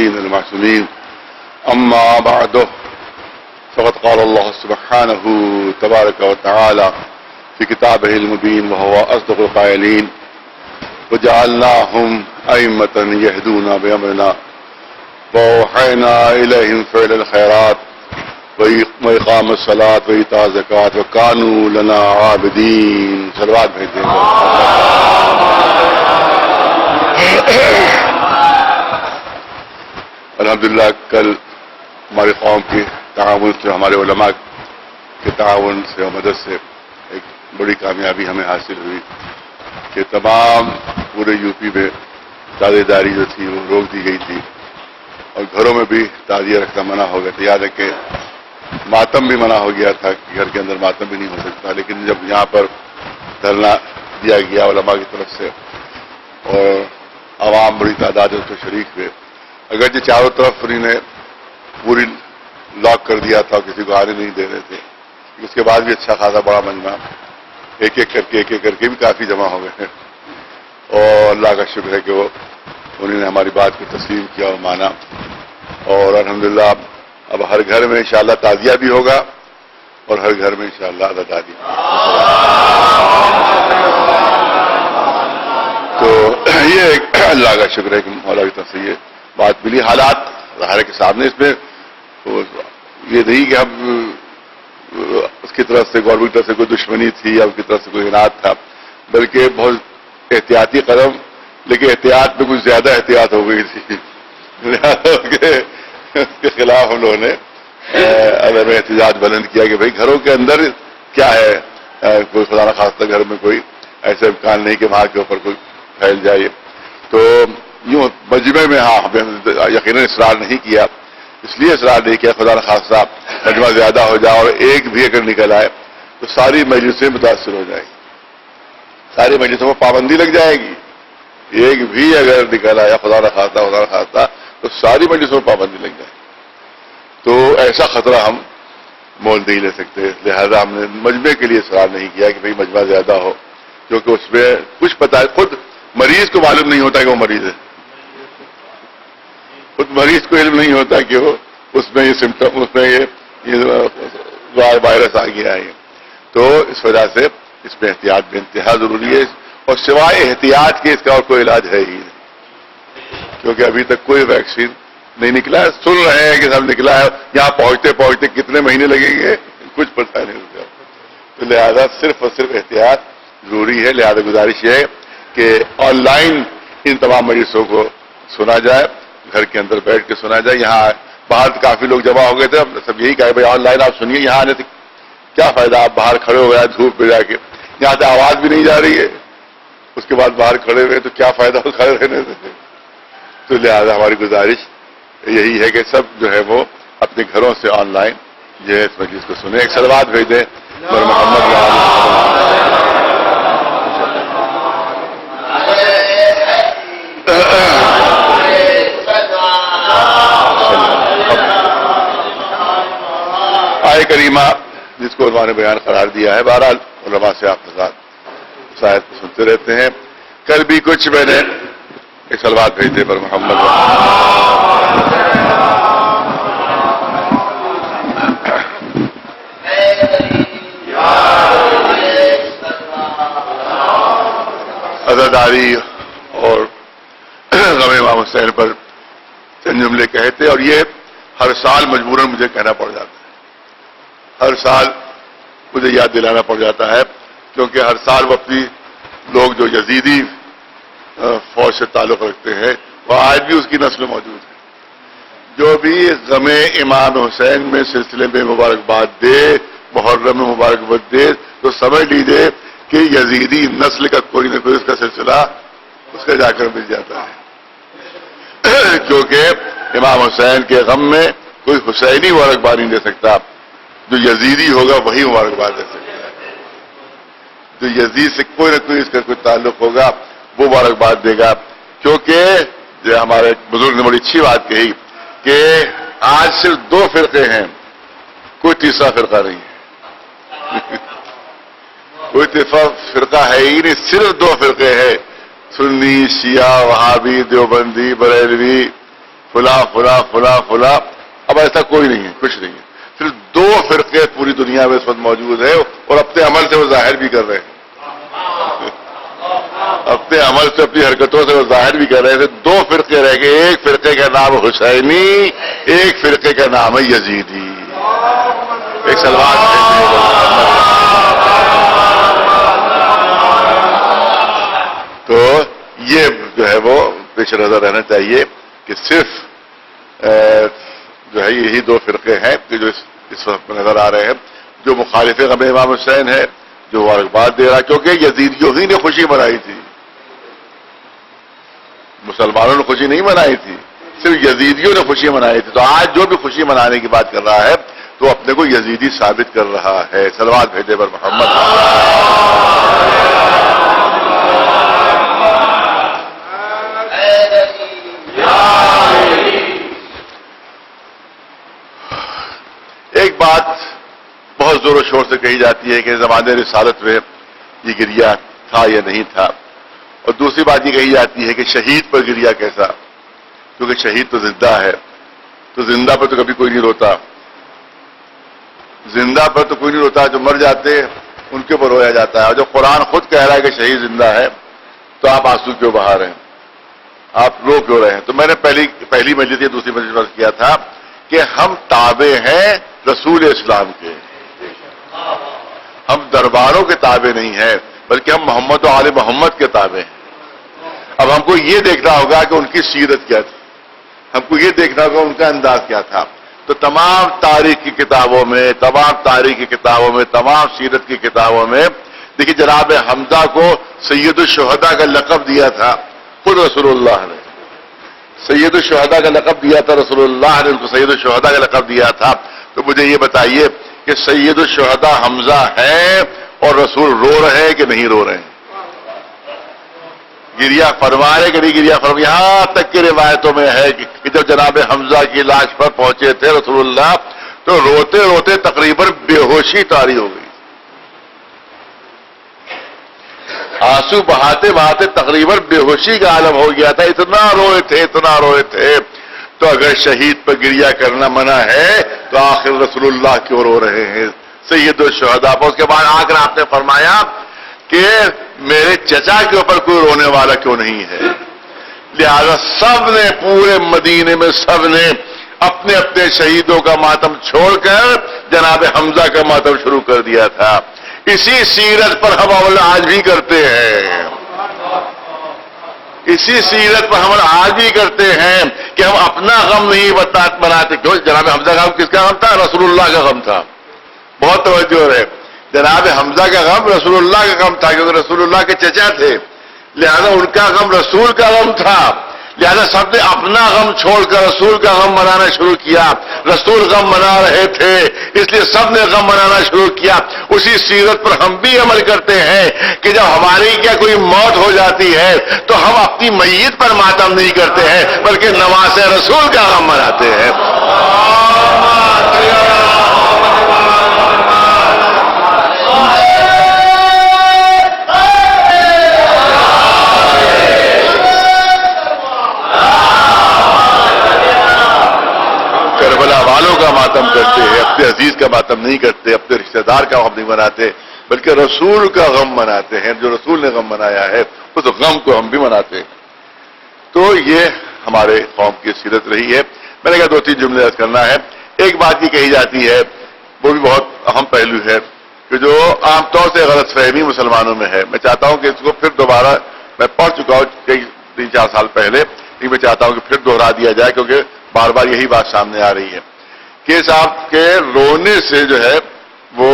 المرسلين المعصومين. أما بعد، فقد قال الله سبحانه تبارك وتعالى في كتابه المبين وهو أصدق القائلين: وجعلناهم أئمة يهدون بأمرنا وأوحينا إليهم فعل الخيرات وإقام الصلاة وإيتاء الزكاة وكانوا لنا عابدين. صلوات بھیجتے ہیں. الحمدللہ کل ہماری قوم کی تعاون سے، ہمارے علماء کے تعاون سے اور مدد سے ایک بڑی کامیابی ہمیں حاصل ہوئی کہ تمام پورے یو پی میں تازے داری جو تھی وہ روک دی گئی تھی اور گھروں میں بھی تعزیہ رکھنا منع ہو گیا تھا. یاد ہے کہ ماتم بھی منع ہو گیا تھا کہ گھر کے اندر ماتم بھی نہیں ہو سکتا، لیکن جب یہاں پر دھرنا دیا گیا علماء کی طرف سے اور عوام بڑی تعداد میں اس کو شریک ہوئے، اگرچہ چاروں طرف انہوں نے پوری لاک کر دیا تھا، کسی کو آنے نہیں دے رہے تھے، اس کے بعد بھی اچھا خاصا بڑا مجمع ایک ایک کر کے بھی کافی جمع ہو گئے ہیں. اور اللہ کا شکر ہے کہ انہوں نے ہماری بات کو تسلیم کیا اور مانا. اور الحمدللہ اب ہر گھر میں انشاءاللہ تعزیہ بھی ہوگا اور ہر گھر میں انشاءاللہ عزاداری. تو یہ ایک اللہ کا شکر ہے کہ مولا کی طرف سے یہ بات ملی. حالات ظاہر کے سامنے، اس میں یہ نہیں کہ ہم اس کی طرف سے گورنمنٹ کی طرف سے کوئی دشمنی تھی یا اس کی طرف سے کوئی اناد تھا، بلکہ بہت احتیاطی قدم، لیکن احتیاط میں کچھ زیادہ احتیاط ہو گئی تھی. اس کے خلاف ہم لوگوں نے عدم احتجاج بلند کیا کہ بھئی گھروں کے اندر کیا ہے، کوئی خدا نخواستہ گھر میں کوئی ایسا امکان نہیں کہ وہاں کے اوپر کوئی پھیل جائے. تو یوں مجمع میں ہاں یقیناً اصرار نہیں کیا، اس لیے اصرار نہیں کیا خدا نخواستہ مجمع زیادہ ہو جائے اور ایک بھی اگر نکل آئے تو ساری مجلسیں متاثر ہو جائیں گی، ساری مجلسوں کو پابندی لگ جائے گی. ایک بھی اگر نکل آیا خدا نخواستہ تو ساری مجلسوں کو پابندی لگ جائے. تو ایسا خطرہ ہم مول نہیں لے سکتے، لہذا ہم نے مجمع کے لیے اصرار نہیں کیا کہ بھئی مجمع زیادہ ہو، کیونکہ اس میں کچھ پتہ ہے، خود مریض کو معلوم نہیں ہوتا کہ وہ مریض ہے، خود مریض کو علم نہیں ہوتا کہ وہ اس میں یہ سمٹم، اس میں یہ وائرس آ گیا ہے. تو اس وجہ سے اس میں احتیاط بھی انتہا ضروری ہے، اور سوائے احتیاط کے اس کا اور کوئی علاج ہے ہی نہیں، کیونکہ ابھی تک کوئی ویکسین نہیں نکلا ہے. سن رہے ہیں کہ سب نکلا ہے، یہاں پہنچتے کتنے مہینے لگیں گے کچھ پتہ نہیں ہوگا. تو لہذا صرف اور صرف احتیاط ضروری ہے. لہذا گزارش یہ ہے کہ آن لائن ان تمام مریضوں کو سنا جائے، گھر کے اندر بیٹھ کے سنا جائے. یہاں باہر کافی لوگ جمع ہو گئے تھے، سب یہی کہا بھائی آن لائن آپ سنیے، یہاں آنے سے کیا فائدہ، آپ باہر کھڑے ہو گئے دھوپ پہ جا کے، یہاں سے آواز بھی نہیں جا رہی ہے، اس کے بعد باہر کھڑے ہوئے تو کیا فائدہ کھڑے رہنے سے. تو لہذا ہماری گزارش یہی ہے کہ سب جو ہے وہ اپنے گھروں سے آن لائن جو ہے اس مجلس کو سنیں. ایک صلوات بھیج دیں محمد آئے کریمہ جس کو علماء نے بیان قرار دیا ہے. بہرحال علماء سے آپ کے ساتھ شاید سنتے رہتے ہیں. کل بھی کچھ میں نے ایک صلوات بھیج دے پر محمد عزاداری اور غم امام حسین پر چند جملے کہتے، اور یہ ہر سال مجبوراً مجھے کہنا پڑ جاتا ہے، ہر سال مجھے یاد دلانا پڑ جاتا ہے، کیونکہ ہر سال وہ اپنی لوگ جو یزیدی فوج سے تعلق رکھتے ہیں وہ آج بھی اس کی نسل موجود ہے، جو بھی غم امام حسین میں سلسلے میں مبارکباد دے، محرم میں مبارکباد دے، تو سمجھ لیجیے کہ یزیدی نسل کا کوئی نہ کوئی اس کا سلسلہ اس کا جا کر مل جاتا ہے. کیونکہ امام حسین کے غم میں کوئی حسینی مبارکباد نہیں دے سکتا، جو یزیدی ہوگا وہی مبارکباد دے سکتا ہے. جو یزید سے کوئی نہ کوئی اس کا کوئی تعلق ہوگا وہ مبارکباد دے گا. کیونکہ جو ہمارے بزرگ نے بڑی اچھی بات کہی کہ آج صرف 2 فرقے ہیں، کوئی تیسرا فرقہ نہیں ہے. کوئی فرقہ ہے ہی نہیں، صرف 2 فرقے ہیں، سنی، شیعہ، وہابی، دیوبندی، بریلوی، فلاں فلاں فلاں فلاں. اب ایسا کوئی نہیں ہے، کچھ نہیں ہے. صرف دو فرقے پوری دنیا میں اس وقت موجود ہیں اور اپنے عمل سے وہ ظاہر بھی کر رہے ہیں. اپنے عمل سے، اپنی حرکتوں سے وہ ظاہر بھی کر رہے تھے. دو فرقے رہ گئے، ایک فرقے کا نام حسینی، ایک فرقے کا نام ہے یزیدی. ایک سلوات تو یہ جو ہے وہ پیش نظر رہنا چاہیے کہ صرف جو ہے یہی دو فرقے ہیں کہ جو اس وقت میں نظر آ رہے ہیں. جو مخالف غم امام حسین ہے، جو مبارکباد دے رہا، کیونکہ یزیدیوں ہی نے خوشی منائی تھی، مسلمانوں نے خوشی نہیں منائی تھی، صرف یزیدیوں نے خوشی منائی تھی. تو آج جو بھی خوشی منانے کی بات کر رہا ہے تو اپنے کو یزیدی ثابت کر رہا ہے. صلوات بھیجے پر محمد. ایک بات بہت زور و شور سے کہی جاتی ہے کہ زمانے رسالت میں یہ گریہ تھا یا نہیں تھا، اور دوسری بات یہ کہی جاتی ہے کہ شہید پر گریہ کیسا، کیونکہ شہید تو زندہ ہے، تو زندہ پر تو کبھی کوئی نہیں روتا. زندہ پر تو کوئی نہیں روتا، جو مر جاتے ان کے اوپر رویا جاتا ہے. اور جو قرآن خود کہہ رہا ہے کہ شہید زندہ ہے تو آپ آنسو کیوں بہا رہے ہیں، آپ رو کیوں رہے ہیں؟ تو میں نے پہلی مجلس یا دوسری مجلس میں کیا تھا کہ ہم تابع ہیں رسول اسلام کے، ہم درباروں کے تابع نہیں ہیں، بلکہ ہم محمد و آل محمد کے تابع ہیں. اب ہم کو یہ دیکھنا ہوگا کہ ان کی سیرت کیا تھی، ہم کو یہ دیکھنا ہوگا ان کا انداز کیا تھا. تو تمام تاریخ کی کتابوں میں، تمام سیرت کی کتابوں میں دیکھیے جناب حمزہ کو سید الشہداء کا لقب دیا تھا خود رسول اللہ نے. سید الشہداء کا لقب دیا تھا رسول اللہ نے، ان کو سید الشہداء کا لقب دیا تھا. تو مجھے یہ بتائیے کہ سید الشہداء حمزہ ہے اور رسول رو رہے ہیں کہ نہیں رو رہے ہیں؟ گریہ فرما رہے کہ نہیں گریہ فرما؟ یہاں تک کہ روایتوں میں ہے کہ جب جناب حمزہ کی لاش پر پہنچے تھے رسول اللہ تو روتے روتے تقریباً بے ہوشی طاری ہو گئی، آنسو بہاتے بہاتے تقریباً بے ہوشی کا عالم ہو گیا تھا. اتنا روئے تھے. تو اگر شہید پر گریہ کرنا منع ہے تو آخر رسول اللہ کیوں رو رہے ہیں سید الشہداء پر؟ اس کے بعد آ کر آپ نے فرمایا کہ میرے چچا کے اوپر کوئی رونے والا کیوں نہیں ہے. لہذا سب نے، پورے مدینے میں سب نے اپنے اپنے شہیدوں کا ماتم چھوڑ کر جناب حمزہ کا ماتم شروع کر دیا تھا. اسی سیرت پر ہم عمل آج بھی کرتے ہیں، اسی سیرت پر ہم آج بھی کرتے ہیں کہ ہم اپنا غم نہیں مناتے. کیوں؟ جناب حمزہ کا غم کس کا غم تھا؟ رسول اللہ کا غم تھا. بہت توجہ ہے، جناب حمزہ کا غم رسول اللہ کا غم تھا، کیونکہ رسول اللہ کے چچا تھے، لہذا ان کا غم رسول کا غم تھا. لہذا سب نے اپنا غم چھوڑ کر رسول کا غم منانا شروع کیا. رسول غم منا رہے تھے اس لیے سب نے غم منانا شروع کیا. اسی سیرت پر ہم بھی عمل کرتے ہیں کہ جب ہماری کیا کوئی موت ہو جاتی ہے تو ہم اپنی میت پر ماتم نہیں کرتے ہیں بلکہ نماز رسول کا غم مناتے ہیں. کربلا والوں کا ماتم کرتے ہیں، اپنے عزیز کا ماتم نہیں کرتے، اپنے رشتہ دار کا غم نہیں مناتے بلکہ رسول کا غم مناتے ہیں. جو رسول نے غم منایا ہے اس غم کو ہم بھی مناتے ہیں. تو یہ ہمارے قوم کی سیرت رہی ہے. میں نے کہا دو تین جملے عرض کرنا ہے. ایک بات یہ کہی جاتی ہے، وہ بھی بہت اہم پہلو ہے، کہ جو عام طور سے غلط فہمی مسلمانوں میں ہے. میں چاہتا ہوں کہ اس کو پھر دوبارہ، میں پڑھ چکا ہوں کئی 3-4 سال پہلے، لیکن میں چاہتا ہوں کہ پھر دوہرا دیا جائے کیونکہ بار بار یہی بات سامنے آ رہی ہے کہ صاحب کے رونے سے جو ہے وہ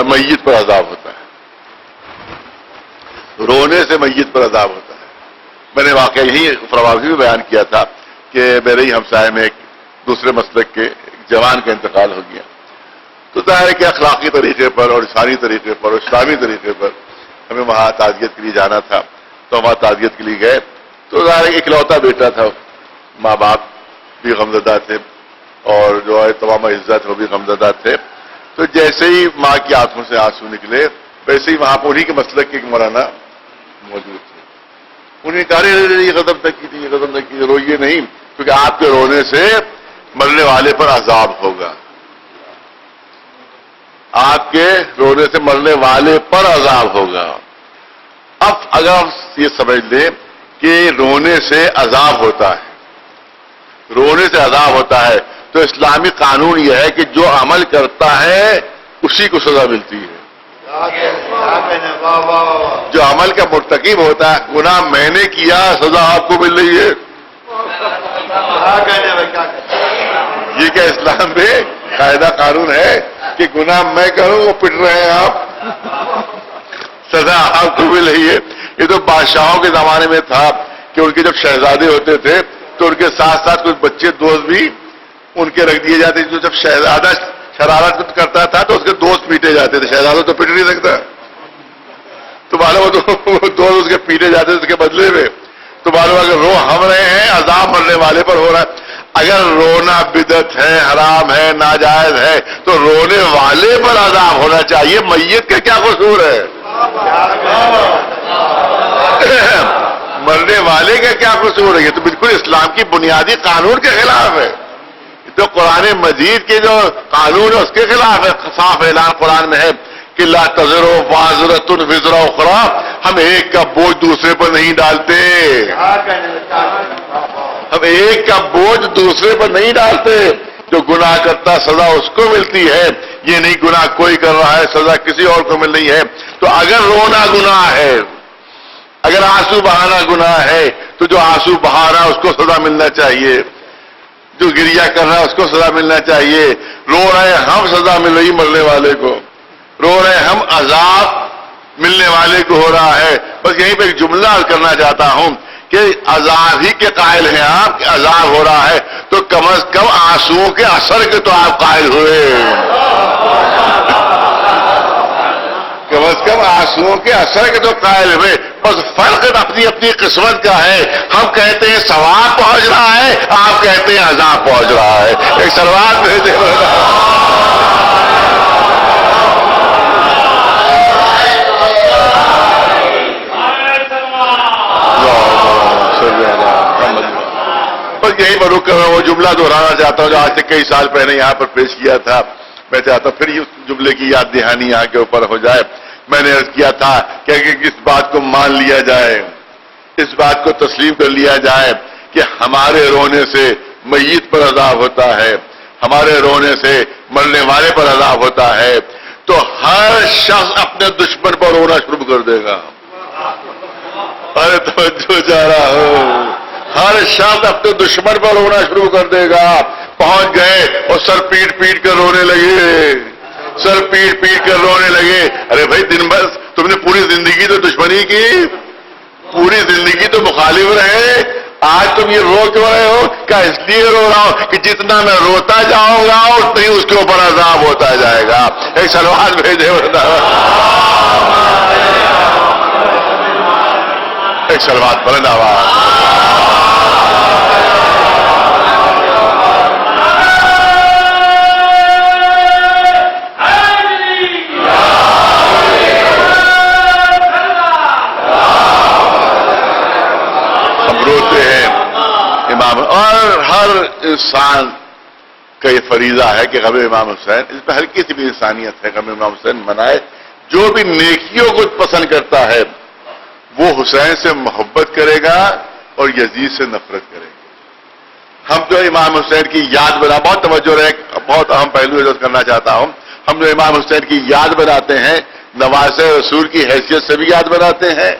میت پر عذاب ہوتا ہے، رونے سے میت پر عذاب ہوتا ہے. میں نے واقعہ یہی پرواسی بھی بیان کیا تھا کہ میرے ہی ہمسائے میں ایک دوسرے مسلک کے جوان کا انتقال ہو گیا. تو ظاہر ہے کہ اخلاقی طریقے پر اور انسانی طریقے پر اور اسلامی طریقے پر ہمیں وہاں تعزیت کے لیے جانا تھا. تو وہاں تعزیت کے لیے گئے تو ظاہر ہے اکلوتا بیٹا تھا، ماں باپ بھی غمزدہ تھے اور جو ہے تمام عزت وہ بھی غمزدہ تھے. تو جیسے ہی ماں کی آنکھوں سے آنسو نکلے ویسے ہی وہاں پر انہیں کے مسلک کے ایک مولانا موجود تھے. انہیں کہا یہ غضب نہ کی تھی، یہ غضب نہ کی تھی، روئیے نہیں، کیونکہ آپ کے رونے سے مرنے والے پر عذاب ہوگا. آپ کے رونے سے مرنے والے پر عذاب ہوگا. اب اگر آپ یہ سمجھ لیں کہ رونے سے عذاب ہوتا ہے، رونے سے عذاب ہوتا ہے، تو اسلامی قانون یہ ہے کہ جو عمل کرتا ہے اسی کو سزا ملتی ہے. جو عمل کا مرتکب ہوتا ہے، گناہ میں نے کیا سزا آپ کو مل رہی ہے، یہ کیا اسلام میں قاعدہ قانون ہے کہ گناہ میں کروں وہ پٹ رہے ہیں آپ، سزا آپ کو مل رہی ہے. یہ تو بادشاہوں کے زمانے میں تھا کہ ان کے جب شہزادے ہوتے تھے تو ان کے ساتھ ساتھ کچھ بچے دوست بھی ان کے رکھ دیے جاتے. جو جب شہزادہ شرارت کرتا تھا تو اس کے دوست پیٹے جاتے تھے. شہزادہ تو پٹ نہیں سکتا، تو معلوم وہ دوست اس کے پیٹے جاتے تھے اس کے بدلے میں. تو معلوم اگر رو ہم رہے ہیں عذاب مرنے والے پر ہو رہا ہے. اگر رونا بدعت ہے، حرام ہے، ناجائز ہے، تو رونے والے پر عذاب ہونا چاہیے. میت کا کیا قصور ہے؟ مرنے والے کا کیا قصور ہے؟ یہ تو بالکل اسلام کی بنیادی قانون کے خلاف ہے. تو قرآن مجید کے جو قانون ہے اس کے خلاف ہے. صاف اعلان قرآن میں ہے کہ لا تزر وازرۃ وزر اخری، ہم ایک کا بوجھ دوسرے پر نہیں ڈالتے. ہم ایک کا بوجھ دوسرے پر نہیں ڈالتے. جو گناہ کرتا سزا اس کو ملتی ہے، یہ نہیں گناہ کوئی کر رہا ہے سزا کسی اور کو مل رہی ہے. تو اگر رونا گناہ ہے، اگر آنسو بہانا گناہ ہے، تو جو آنسو بہا رہا ہے اس کو سزا ملنا چاہیے، جو گریا کر رہا ہے اس کو سزا ملنا چاہیے. رو رہے ہم، سزا مل رہی مرنے والے کو. رو رہے ہم، عذاب ملنے والے کو ہو رہا ہے. بس یہیں پہ ایک جملہ کرنا چاہتا ہوں کہ عذاب ہی کے قائل ہیں آپ کہ عذاب ہو رہا ہے، تو کم از کم آنسوؤں کے اثر کے تو آپ قائل ہوئے. کم از کم آنسوؤں کے اثر کے تو قائل ہوئے. بس فرق اپنی اپنی قسمت کا ہے. ہم کہتے ہیں ثواب پہنچ رہا ہے، آپ کہتے ہیں عذاب پہنچ رہا ہے. ایک سلوات بھیجے. بس یہی میں رک کر وہ جملہ دہرانا چاہتا ہوں جو آج سے کئی سال پہلے یہاں پر پیش کیا تھا. میں چاہتا ہوں پھر اس جملے کی یاد دہانی یہاں کے اوپر ہو جائے. میں نے عرض کیا تھا کہ اس بات کو مان لیا جائے، اس بات کو تسلیم کر لیا جائے کہ ہمارے رونے سے میت پر عذاب ہوتا ہے، ہمارے رونے سے مرنے والے پر عذاب ہوتا ہے، تو ہر شخص اپنے دشمن پر رونا شروع کر دے گا. ارے توجہ جا رہا ہو، ہر شخص اپنے دشمن پر رونا شروع کر دے گا. پہنچ گئے اور سر پیٹ پیٹ کر رونے لگے، سر پیٹ پیٹ کر رونے لگے. ارے بھائی دن بھر تم نے پوری زندگی تو دشمنی کی، پوری زندگی تو مخالف رہے، آج تم یہ رو کیوں رہے ہو؟ کیا اس لیے رو رہا ہوں کہ جتنا میں روتا جاؤں گا اتنا ہی اس کے اوپر عذاب ہوتا جائے گا. ایک سلوات بھیجے، ایک سلوات بلند آواز. اور ہر انسان کا یہ فریضہ ہے کہ غم امام حسین، اس پہ ہلکی سی بھی انسانیت ہے، غم امام حسین منائے. جو بھی نیکیوں کو پسند کرتا ہے وہ حسین سے محبت کرے گا اور یزید سے نفرت کرے گا. ہم جو امام حسین کی یاد بنا، بہت توجہ رہے، بہت اہم پہلو عرض کرنا چاہتا ہوں. ہم جو امام حسین کی یاد بناتے ہیں، نواز رسول کی حیثیت سے بھی یاد بناتے ہیں،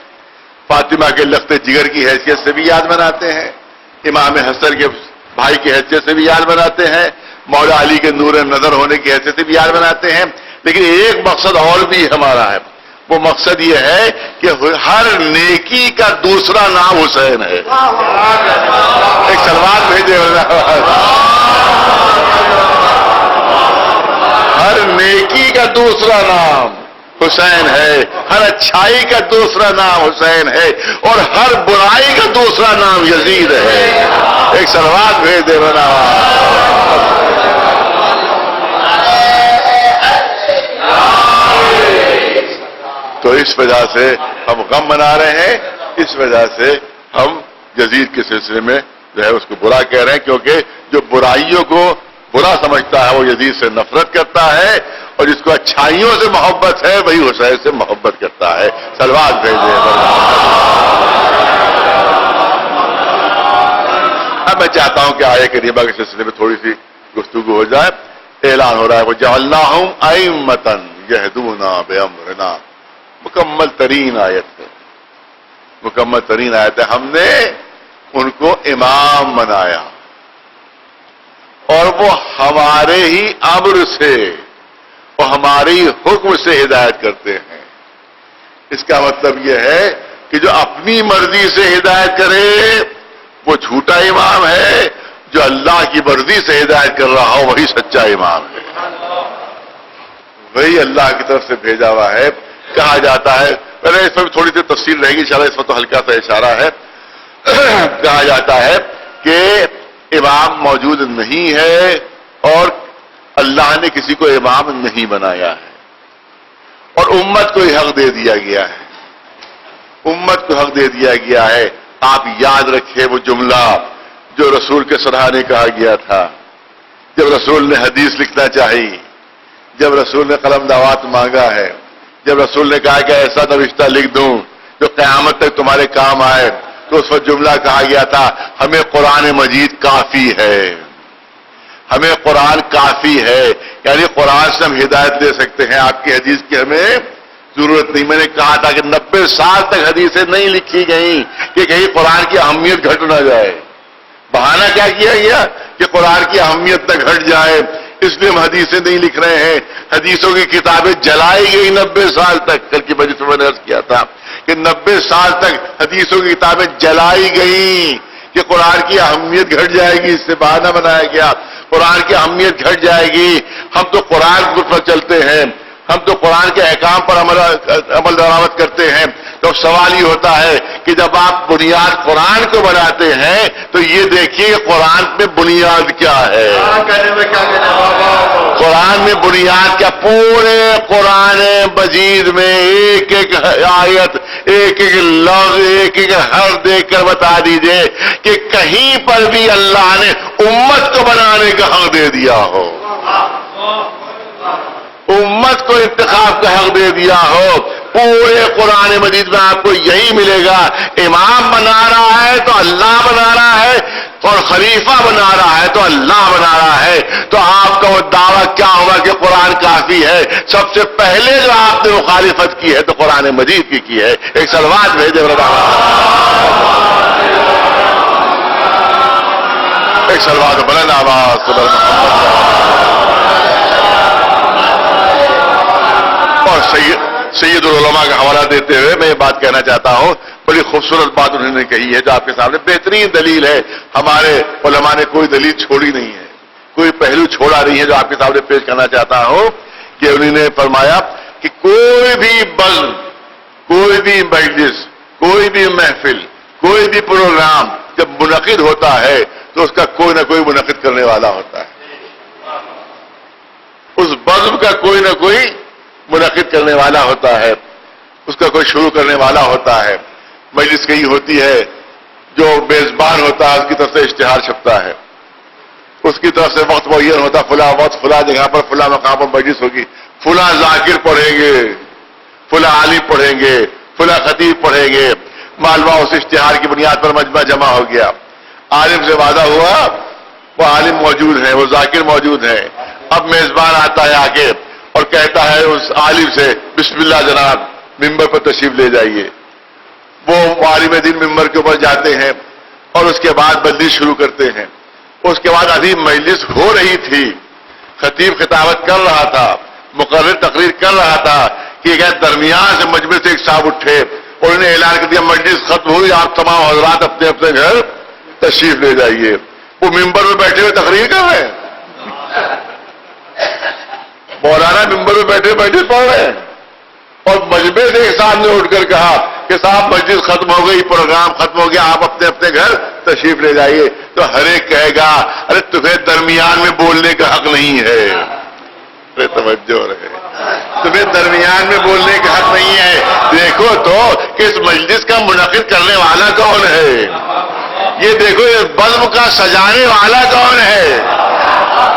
فاطمہ کے لخت جگر کی حیثیت سے بھی یاد بناتے ہیں، امام حسن کے بھائی کی حیثیت سے بھی یاد بناتے ہیں، مولا علی کے نور نظر ہونے کی حیثیت سے بھی یاد بناتے ہیں. لیکن ایک مقصد اور بھی ہمارا ہے، وہ مقصد یہ ہے کہ ہر نیکی کا دوسرا نام حسین ہے. ایک سلوات بھیجے. ہر نیکی کا دوسرا نام حسین ہے، ہر اچھائی کا دوسرا نام حسین ہے، اور ہر برائی کا دوسرا نام یزید ہے. ایک سلوات بھیج دے بنا. تو اس وجہ سے ہم غم منا رہے ہیں، اس وجہ سے ہم یزید کے سلسلے میں جو ہے اس کو برا کہہ رہے ہیں، کیونکہ جو برائیوں کو برا سمجھتا ہے وہ یزید سے نفرت کرتا ہے، اور جس کو اچھائیوں سے محبت ہے وہی حسین سے محبت کرتا ہے. صلوات بھیجے. اب میں چاہتا ہوں کہ آیہ کریمہ کے سلسلے میں تھوڑی سی گفتگو ہو جائے. اعلان ہو رہا ہے وَجَعَلْنَاهُمْ أَئِمَّةً يَهْدُونَ بِأَمْرِنَا. مکمل ترین آیت ہے، مکمل ترین آیت ہے. ہم نے ان کو امام بنایا اور وہ ہمارے ہی امر سے اور ہماری حکم سے ہدایت کرتے ہیں. اس کا مطلب یہ ہے کہ جو اپنی مرضی سے ہدایت کرے وہ جھوٹا امام ہے، جو اللہ کی مرضی سے ہدایت کر رہا ہو وہی سچا امام ہے، وہی اللہ کی طرف سے بھیجا ہوا ہے. کہا جاتا ہے، پہلے اس پر تھوڑی سی تفصیل رہے گی انشاءاللہ، اس وقت تو ہلکا سا اشارہ ہے. کہا جاتا ہے کہ امام موجود نہیں ہے اور اللہ نے کسی کو امام نہیں بنایا ہے، اور امت کو یہ حق دے دیا گیا ہے، امت کو حق دے دیا گیا ہے. آپ یاد رکھیں وہ جملہ جو رسول کے سراہنے کہا گیا تھا جب رسول نے حدیث لکھنا چاہی، جب رسول نے قلم دعوات مانگا ہے، جب رسول نے کہا کہ ایسا نوشتہ لکھ دوں جو قیامت تک تمہارے کام آئے، تو اس وقت جملہ کہا گیا تھا ہمیں قرآن مجید کافی ہے، ہمیں قرآن کافی ہے. یعنی قرآن سے ہم ہدایت لے سکتے ہیں، آپ کی حدیث کی ہمیں ضرورت نہیں. میں نے کہا تھا کہ 90 سال تک حدیثیں نہیں لکھی گئیں کہ کہیں قرآن کی اہمیت گھٹ نہ جائے. بہانہ کیا کیا گیا کہ قرآن کی اہمیت نہ گھٹ جائے، اس لیے ہم حدیثیں نہیں لکھ رہے ہیں. حدیثوں کی کتابیں جلائی گئی 90 سال تک. کل کی مجلس میں نے عرض کیا تھا کہ 90 سال تک حدیثوں کی کتابیں جلائی گئیں کہ قرآن کی اہمیت گھٹ جائے گی، اس سے بہانہ بنایا گیا قرآن کی اہمیت گھٹ جائے گی. ہم تو قرآن پر چلتے ہیں، ہم تو قرآن کے احکام پر عمل درآمد کرتے ہیں. تو سوال یہ ہوتا ہے کہ جب آپ بنیاد قرآن کو بناتے ہیں تو یہ دیکھیے قرآن میں بنیاد کیا ہے. قرآن میں بنیاد کیا؟ پورے قرآن مجید میں ایک ایک آیت، ایک ایک لفظ، ایک ایک حرف دیکھ کر بتا دیجئے کہ کہیں پر بھی اللہ نے امت کو بنانے کا حق دے دیا ہو، امت کو انتخاب کا حق دے دیا ہو. پورے قرآن مجید میں آپ کو یہی ملے گا. امام بنا رہا ہے تو اللہ بنا رہا ہے، اور خلیفہ بنا رہا ہے تو اللہ بنا رہا ہے. تو آپ کا وہ دعویٰ کیا ہوگا کہ قرآن کافی ہے؟ سب سے پہلے جو آپ نے مخالفت کی ہے تو قرآن مجید کی ہے. ایک صلوات بھیجے ایک صلوات بلند آواز اور سید العلماء کا حوالہ دیتے ہوئے میں یہ بات کہنا چاہتا ہوں، بڑی خوبصورت بات انہوں نے کہی ہے جو آپ کے سامنے بہترین دلیل ہے. ہمارے علماء نے کوئی دلیل چھوڑی نہیں ہے، کوئی پہلو چھوڑا نہیں ہے، جو آپ کے سامنے پیش کرنا چاہتا ہوں کہ انہوں نے فرمایا کہ کوئی بھی بزم، کوئی بھی مجلس، کوئی بھی محفل، کوئی بھی پروگرام جب منعقد ہوتا ہے تو اس کا کوئی نہ کوئی منعقد کرنے والا ہوتا ہے، اس بزم کا کوئی نہ کوئی منعقد کرنے والا ہوتا ہے، اس کا کوئی شروع کرنے والا ہوتا ہے. مجلس کہیں ہوتی ہے، جو میزبان ہوتا ہے اس کی طرف سے اشتہار چھپتا ہے، اس کی طرف سے وقت معین ہوتا، فلاں وقت فلاں جگہ پر فلاں مقام پر مجلس ہوگی، فلاں ذاکر پڑھیں گے، فلاں عالم پڑھیں گے، فلاں خطیب پڑھیں گے. معلومہ اس اشتہار کی بنیاد پر مجمع جمع ہو گیا، عالم سے وعدہ ہوا، وہ عالم موجود ہے، وہ ذاکر موجود ہے. اب میزبان آتا ہے آگے اور کہتا ہے اس عالم سے بسم اللہ جناب ممبر پر تشریف لے جائیے. وہ عالم دین ممبر کے اوپر جاتے ہیں اور اس کے بعد مجلس شروع کرتے ہیں. اس کے بعد ابھی مجلس ہو رہی تھی، خطیب خطابت کر رہا تھا، مقرر تقریر کر رہا تھا کہ درمیان سے مجمع سے ایک صاحب اٹھے اور انہیں اعلان کر دیا مجلس ختم ہوئی، آپ تمام حضرات اپنے اپنے گھر تشریف لے جائیے. وہ ممبر میں بیٹھے ہوئے تقریر کر رہے ہیں، مولانا ممبر میں بیٹھے بیٹھے پڑھ رہے ہیں، اور مجمع سے ایک صاحب نے اٹھ کر کہا کہ صاحب مجلس ختم ہو گئی، پروگرام ختم ہو گیا، آپ اپنے اپنے گھر تشریف لے جائیے. تو ہر ایک کہے گا ارے تمہیں درمیان میں بولنے کا حق نہیں ہے. توجہ رہے، تمہیں درمیان میں بولنے کا حق نہیں ہے. دیکھو تو کہ اس مجلس کا منعقد کرنے والا کون ہے؟ یہ دیکھو اس بزم کا سجانے والا کون ہے،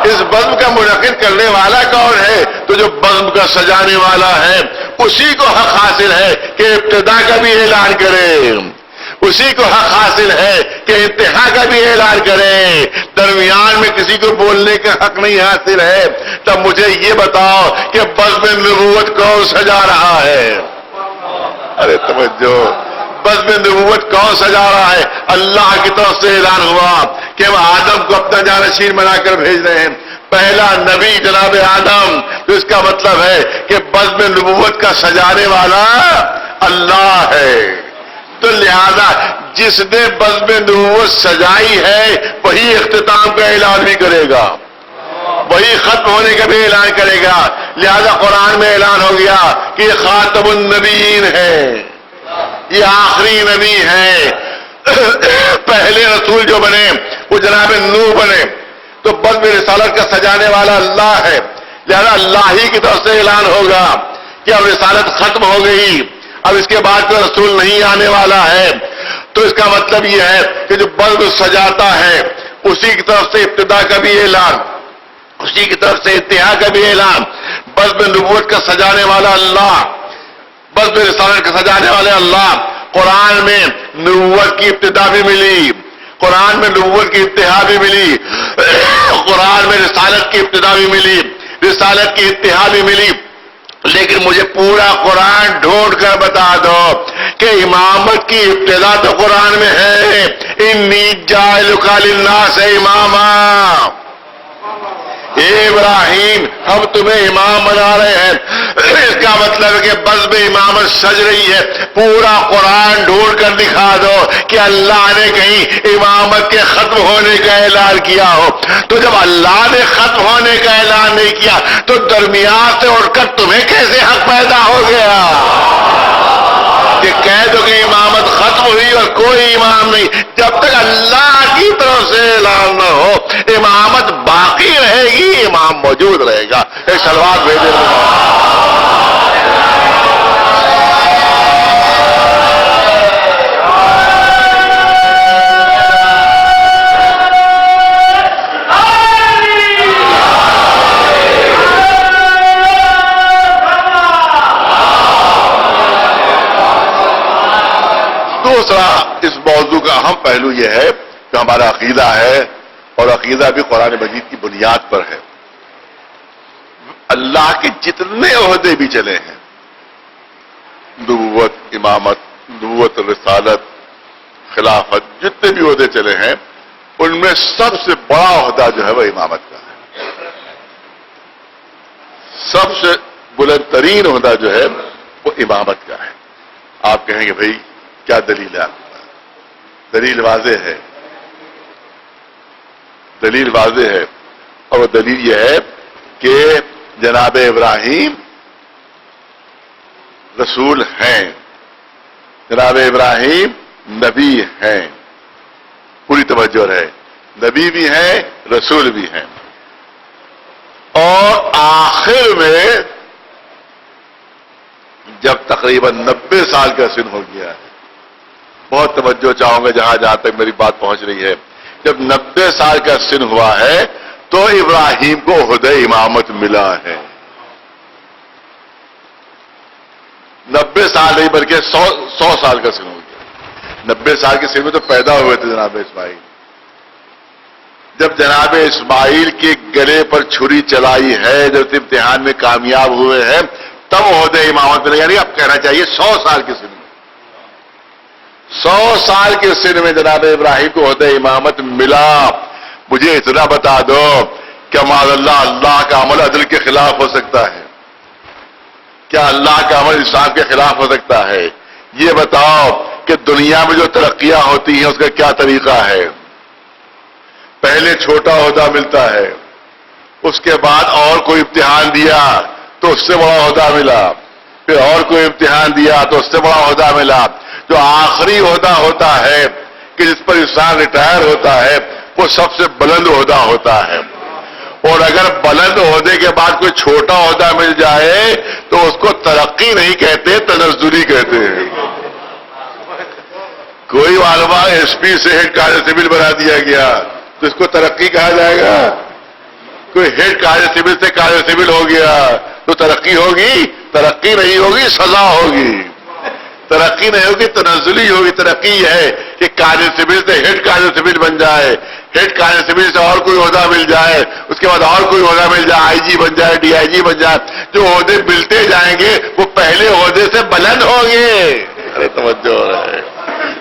اس بزم کا منعقد کرنے والا کون ہے؟ تو جو بزم کا سجانے والا ہے اسی کو حق حاصل ہے کہ ابتدا کا بھی اعلان کرے، اسی کو حق حاصل ہے کہ انتہا کا بھی اعلان کرے، درمیان میں کسی کو بولنے کا حق نہیں حاصل ہے۔ تب مجھے یہ بتاؤ کہ بزم نبوت کون سجا رہا ہے؟ ارے توجہ، بزم نبوت کون سجا رہا ہے؟ اللہ کی طرف سے اعلان ہوا کہ ہم آدم کو اپنا جانشین بنا کر بھیج رہے ہیں، پہلا نبی جناب آدم، تو اس کا مطلب ہے کہ بزم نبوت کا سجانے والا اللہ ہے۔ تو لہذا جس نے بزم نبوت سجائی ہے وہی اختتام کا اعلان بھی کرے گا، وہی ختم ہونے کا بھی اعلان کرے گا۔ لہذا قرآن میں اعلان ہو گیا کہ یہ خاتم النبیین ہے، یہ آخری نبی ہے۔ پہلے رسول جو بنے وہ جناب نوح بنے، تو بزم رسالت کا سجانے والا اللہ ہے، لہذا اللہ ہی کی طرف سے اعلان ہوگا کہ اب رسالت ختم ہو گئی، اب اس کے بعد کوئی رسول نہیں آنے والا ہے۔ تو اس کا مطلب یہ ہے کہ جو بزم سجاتا ہے اسی کی طرف سے ابتدا کا بھی اعلان، اسی کی طرف سے انتہا کا بھی اعلان۔ بزم نبوت کا سجانے والا اللہ، بزم رسالت کا سجانے والے اللہ۔ قرآن میں نبوت کی ابتدا بھی ملی، قرآن میں نبوت کی انتہا بھی ملی، قرآن میں رسالت کی ابتدا بھی ملی، رسالت کی انتہا بھی ملی۔ لیکن مجھے پورا قرآن ڈھونڈ کر بتا دو کہ امامت کی ابتدا تو قرآن میں ہے، انی جاعلک للناس اماما، اے ابراہیم ہم تمہیں امام بنا رہے ہیں۔ اس کا مطلب ہے کہ بزم امامت سج رہی ہے۔ پورا قرآن ڈھونڈ کر دکھا دو کہ اللہ نے کہیں امامت کے ختم ہونے کا اعلان کیا ہو۔ تو جب اللہ نے ختم ہونے کا اعلان نہیں کیا تو درمیان سے اٹھ کر تمہیں کیسے حق پیدا ہو گیا کہ کہہ دو کہ امامت ختم ہوئی اور کوئی امام نہیں؟ جب تک اللہ کی طرف سے اعلان نہ ہو امامت باقی رہے گی، امام موجود رہے گا۔ ایک سلوات بھیجے۔ دوسرا اس موضوع کا اہم پہلو یہ ہے کہ ہمارا عقیدہ ہے، اور عقیدہ بھی قرآن مجید کی بنیاد پر ہے۔ اللہ کے جتنے عہدے بھی چلے ہیں، نبوت، امامت، نبوت، رسالت، خلافت، جتنے بھی عہدے چلے ہیں ان میں سب سے بڑا عہدہ جو ہے وہ امامت کا ہے۔ سب سے بلند ترین عہدہ جو ہے وہ امامت کا ہے۔ آپ کہیں گے بھائی کیا دلیل ہے آپ کے پاس؟ دلیل واضح ہے، دلیل واضح ہے، اور وہ دلیل یہ ہے کہ جناب ابراہیم رسول ہیں، جناب ابراہیم نبی ہیں۔ پوری توجہ ہے، نبی بھی ہیں رسول بھی ہیں۔ اور آخر میں جب تقریباً 90 سال کا سن ہو گیا ہے، بہت توجہ چاہوں گا جہاں تک میری بات پہنچ رہی ہے، جب 90 سال کا سن ہوا ہے تو ابراہیم کو عہدہ امامت ملا ہے۔ 90 سال نہیں بلکہ 100 سال کا سن ہو گیا۔ 90 سال کے سن میں تو پیدا ہوئے تھے جناب اسماعیل۔ جب جناب اسماعیل کے گلے پر چھری چلائی ہے، جب امتحان میں کامیاب ہوئے ہیں، تب عہدہ امامت ملا۔ یعنی اب کہنا چاہیے 100 سال کے سن میں، 100 سال کے سن میں جناب ابراہیم کو عہدہ امامت ملا۔ مجھے اتنا بتا دو کہ معاذ اللہ اللہ کا عمل عدل کے خلاف ہو سکتا ہے؟ کیا اللہ کا عمل انصاف کے خلاف ہو سکتا ہے؟ یہ بتاؤ کہ دنیا میں جو ترقیاں ہوتی ہیں اس کا کیا طریقہ ہے؟ پہلے چھوٹا عہدہ ملتا ہے، اس کے بعد اور کوئی امتحان دیا تو اس سے بڑا عہدہ ملا، پھر اور کوئی امتحان دیا تو اس سے بڑا عہدہ ملا۔ جو آخری عہدہ ہوتا ہے کہ جس پر انسان ریٹائر ہوتا ہے وہ سب سے بلند عہدہ ہوتا ہے، اور اگر بلند عہدے کے بعد کوئی چھوٹا عہدہ مل جائے تو اس کو ترقی نہیں کہتے، تنزلی کہتے ہیں۔ کوئی معلومہ ایس پی سے ہیڈ کانسٹیبل بنا دیا گیا تو اس کو ترقی کہا جائے گا؟ کوئی ہیڈ کانسٹیبل سے کانسٹیبل ہو گیا تو ترقی ہوگی؟ ترقی نہیں ہوگی، سزا ہوگی. ترقی نہیں ہوگی، تنزلی ہوگی. ترقی یہ ہے کہ کانسٹیبل سے ہیڈ کانسٹیبل بن جائے، ہیڈ کانسٹیبل سے اور کوئی عہدہ مل جائے، اس کے بعد اور کوئی عہدہ مل جائے، آئی جی بن جائے، ڈی آئی جی بن جائے. جو عہدے ملتے جائیں گے وہ پہلے عہدے سے بلند ہوں گے. ارے توجہ ہو رہا ہے،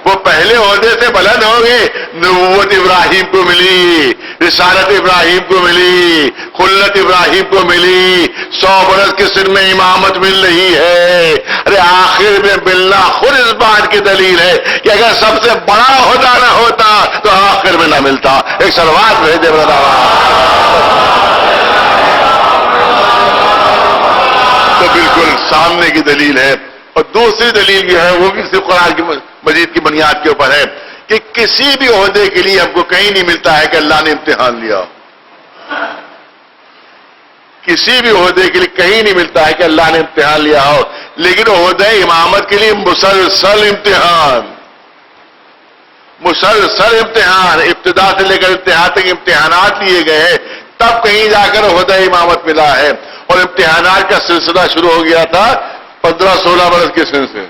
وہ پہلے عہدے سے بلند ہوں گے. نبوت ابراہیم کو ملی، رسالت ابراہیم کو ملی، خلت ابراہیم کو ملی، 100 برس کے سن میں امامت مل رہی ہے. ارے آخر میں ملنا خود اس بات کی دلیل ہے کہ اگر سب سے بڑا عہدہ نہ ہوتا تو آخر میں نہ ملتا. ایک سلوات بھیجے برادر. تو بالکل سامنے کی دلیل ہے. اور دوسری دلیل یہ ہے، وہ بھی صرف قرآن کی مجید کی بنیاد کے اوپر ہے کہ کسی بھی عہدے کے لیے ہم کو کہیں نہیں ملتا ہے کہ اللہ نے امتحان لیا. کسی بھی عہدے کے لیے کہیں نہیں ملتا ہے کہ اللہ نے امتحان لیا ہو. لیکن عہدہ امامت کے لیے مسلسل امتحان، مسلسل امتحان، ابتدا سے لے کر انتہا تک امتحانات لیے گئے ہیں، تب کہیں جا کر عہدہ امامت ملا ہے. اور امتحانات کا سلسلہ شروع ہو گیا تھا 15-16 برس کے سن سے.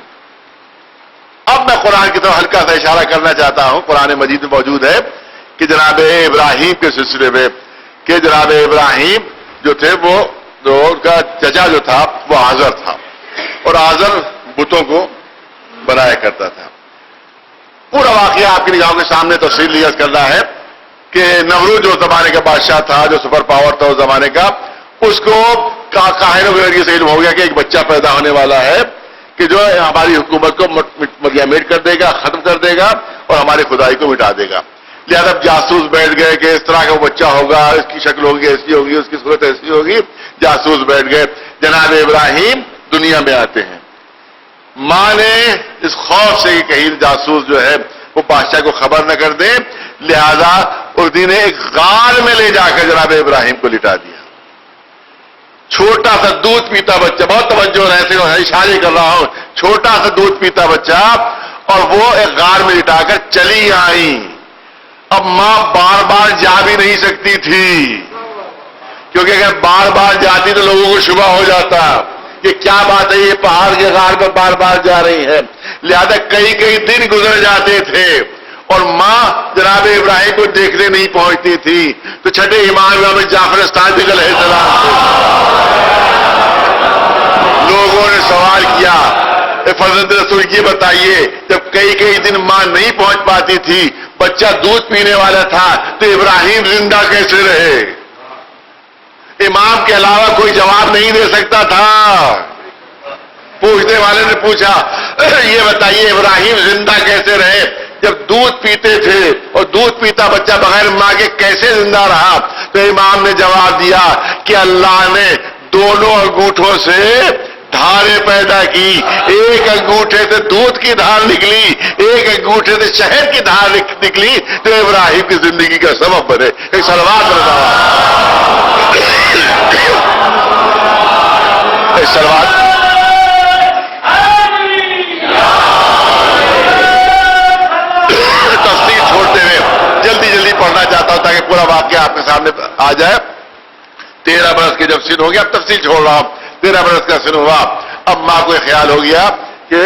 اب میں قرآن کی طرف ہلکا سا اشارہ کرنا چاہتا ہوں. قرآن مجید میں موجود ہے کہ جناب ابراہیم کے سلسلے میں کہ جناب ابراہیم جو تھے وہ ان کا چچا جو تھا وہ آزر تھا، اور آزر بتوں کو بنایا کرتا تھا. پورا واقعہ آپ کی نگاہوں کے سامنے تفصیل لیس کرنا ہے کہ نمرود جو زمانے کا بادشاہ تھا، جو سپر پاور تھا اس زمانے کا، اس کو کاہنوں کے ذریعے سے علم ہو گیا کہ ایک بچہ پیدا ہونے والا ہے کہ جو ہماری حکومت کو میٹ کر دے گا، ختم کر دے گا اور ہماری خدائی کو مٹا دے گا. لہذا جاسوس بیٹھ گئے کہ اس طرح کا وہ بچہ ہوگا، اس کی شکل ہوگی ایسی ہوگی، اس کی صورت ایسی ہوگی. جاسوس بیٹھ گئے. جناب ابراہیم دنیا میں آتے ہیں. ماں نے اس خوف سے کہ کہیں جاسوس جو ہے وہ بادشاہ کو خبر نہ کر دے، لہذا اردو نے ایک غار میں لے جا کر جناب ابراہیم کو لٹا دیا. چھوٹا سا دودھ پیتا بچہ، بہت توجہ ایسے اشارے کر رہا ہوں، چھوٹا سا دودھ پیتا بچہ، اور وہ ایک غار میں لٹا کر چلی آئی. اب ماں بار بار جا بھی نہیں سکتی تھی، کیونکہ اگر بار بار جاتی تو لوگوں کو شبہ ہو جاتا کہ کیا بات ہے یہ پہاڑ کے غار پر بار بار جا رہی ہے. لہذا کئی کئی دن گزر جاتے تھے اور ماں جناب ابراہیم کو دیکھنے نہیں پہنچتی تھی. تو چھٹے امام جعفر صادق علیہ السلام لوگوں نے سوال کیا، فرزند رسول یہ بتائیے جب کئی کئی دن ماں نہیں پہنچ پاتی تھی، بچہ دودھ پینے والا تھا، تو ابراہیم زندہ کیسے رہے؟ امام کے علاوہ کوئی جواب نہیں دے سکتا تھا. پوچھنے والے نے پوچھا یہ بتائیے ابراہیم زندہ کیسے رہے جب دودھ پیتے تھے، اور دودھ پیتا بچہ بغیر ماں کے کیسے زندہ رہا؟ تو امام نے جواب دیا کہ اللہ نے دونوں انگوٹھوں سے دھاریں پیدا کی. ایک انگوٹھے سے دودھ کی دھار نکلی، ایک انگوٹھے سے شہد کی دھار نکلی، تو ابراہیم کی زندگی کا سبب بنے. ایک سلوات ایک سلوات. تفصیل چھوڑتے ہوئے جلدی پڑھنا چاہتا ہوں تاکہ پورا واقعہ آپ کے سامنے آ جائے. 13 برس کے جب سن ہو گیا، اب تفصیل چھوڑ رہا ہوں. 13 برس کا سن ہوا، اب ماں کو خیال ہو گیا کہ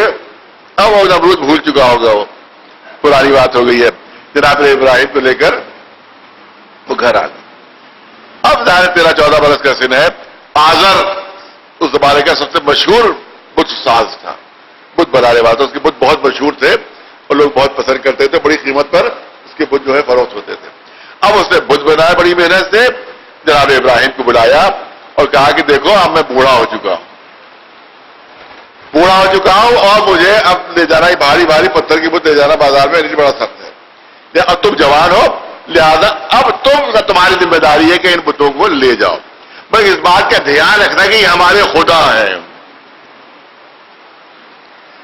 اب وہ نمرود بھول چکا ہوگا، وہ پرانی بات ہو گئی ہے. جناب ابراہیم کو لے کر وہ گھر آ گئے. اب ظاہر 13-14 برس کا سن ہے. آزر اس زمانے کا سب سے مشہور بت ساز تھا، بت بنانے والا تھا. اس کے بت بہت مشہور تھے اور لوگ بہت پسند کرتے تھے. بڑی قیمت پر اس کے بت جو ہے فروخت ہوتے تھے. اب اس نے بت بنایا بڑی محنت سے. جناب ابراہیم کو بلایا اور کہا کہ دیکھو اب میں بوڑھا ہو چکا ہوں اور مجھے اب لے جانا بھاری بھاری پتھر کی بت لے جانا بازار میں بڑا سخت ہے. اب تم جوان ہو، لہذا اب تمہاری ذمہ داری ہے کہ ان بتوں کو لے جاؤ، بس اس بات کا دھیان رکھنا کہ یہ ہمارے خدا ہیں،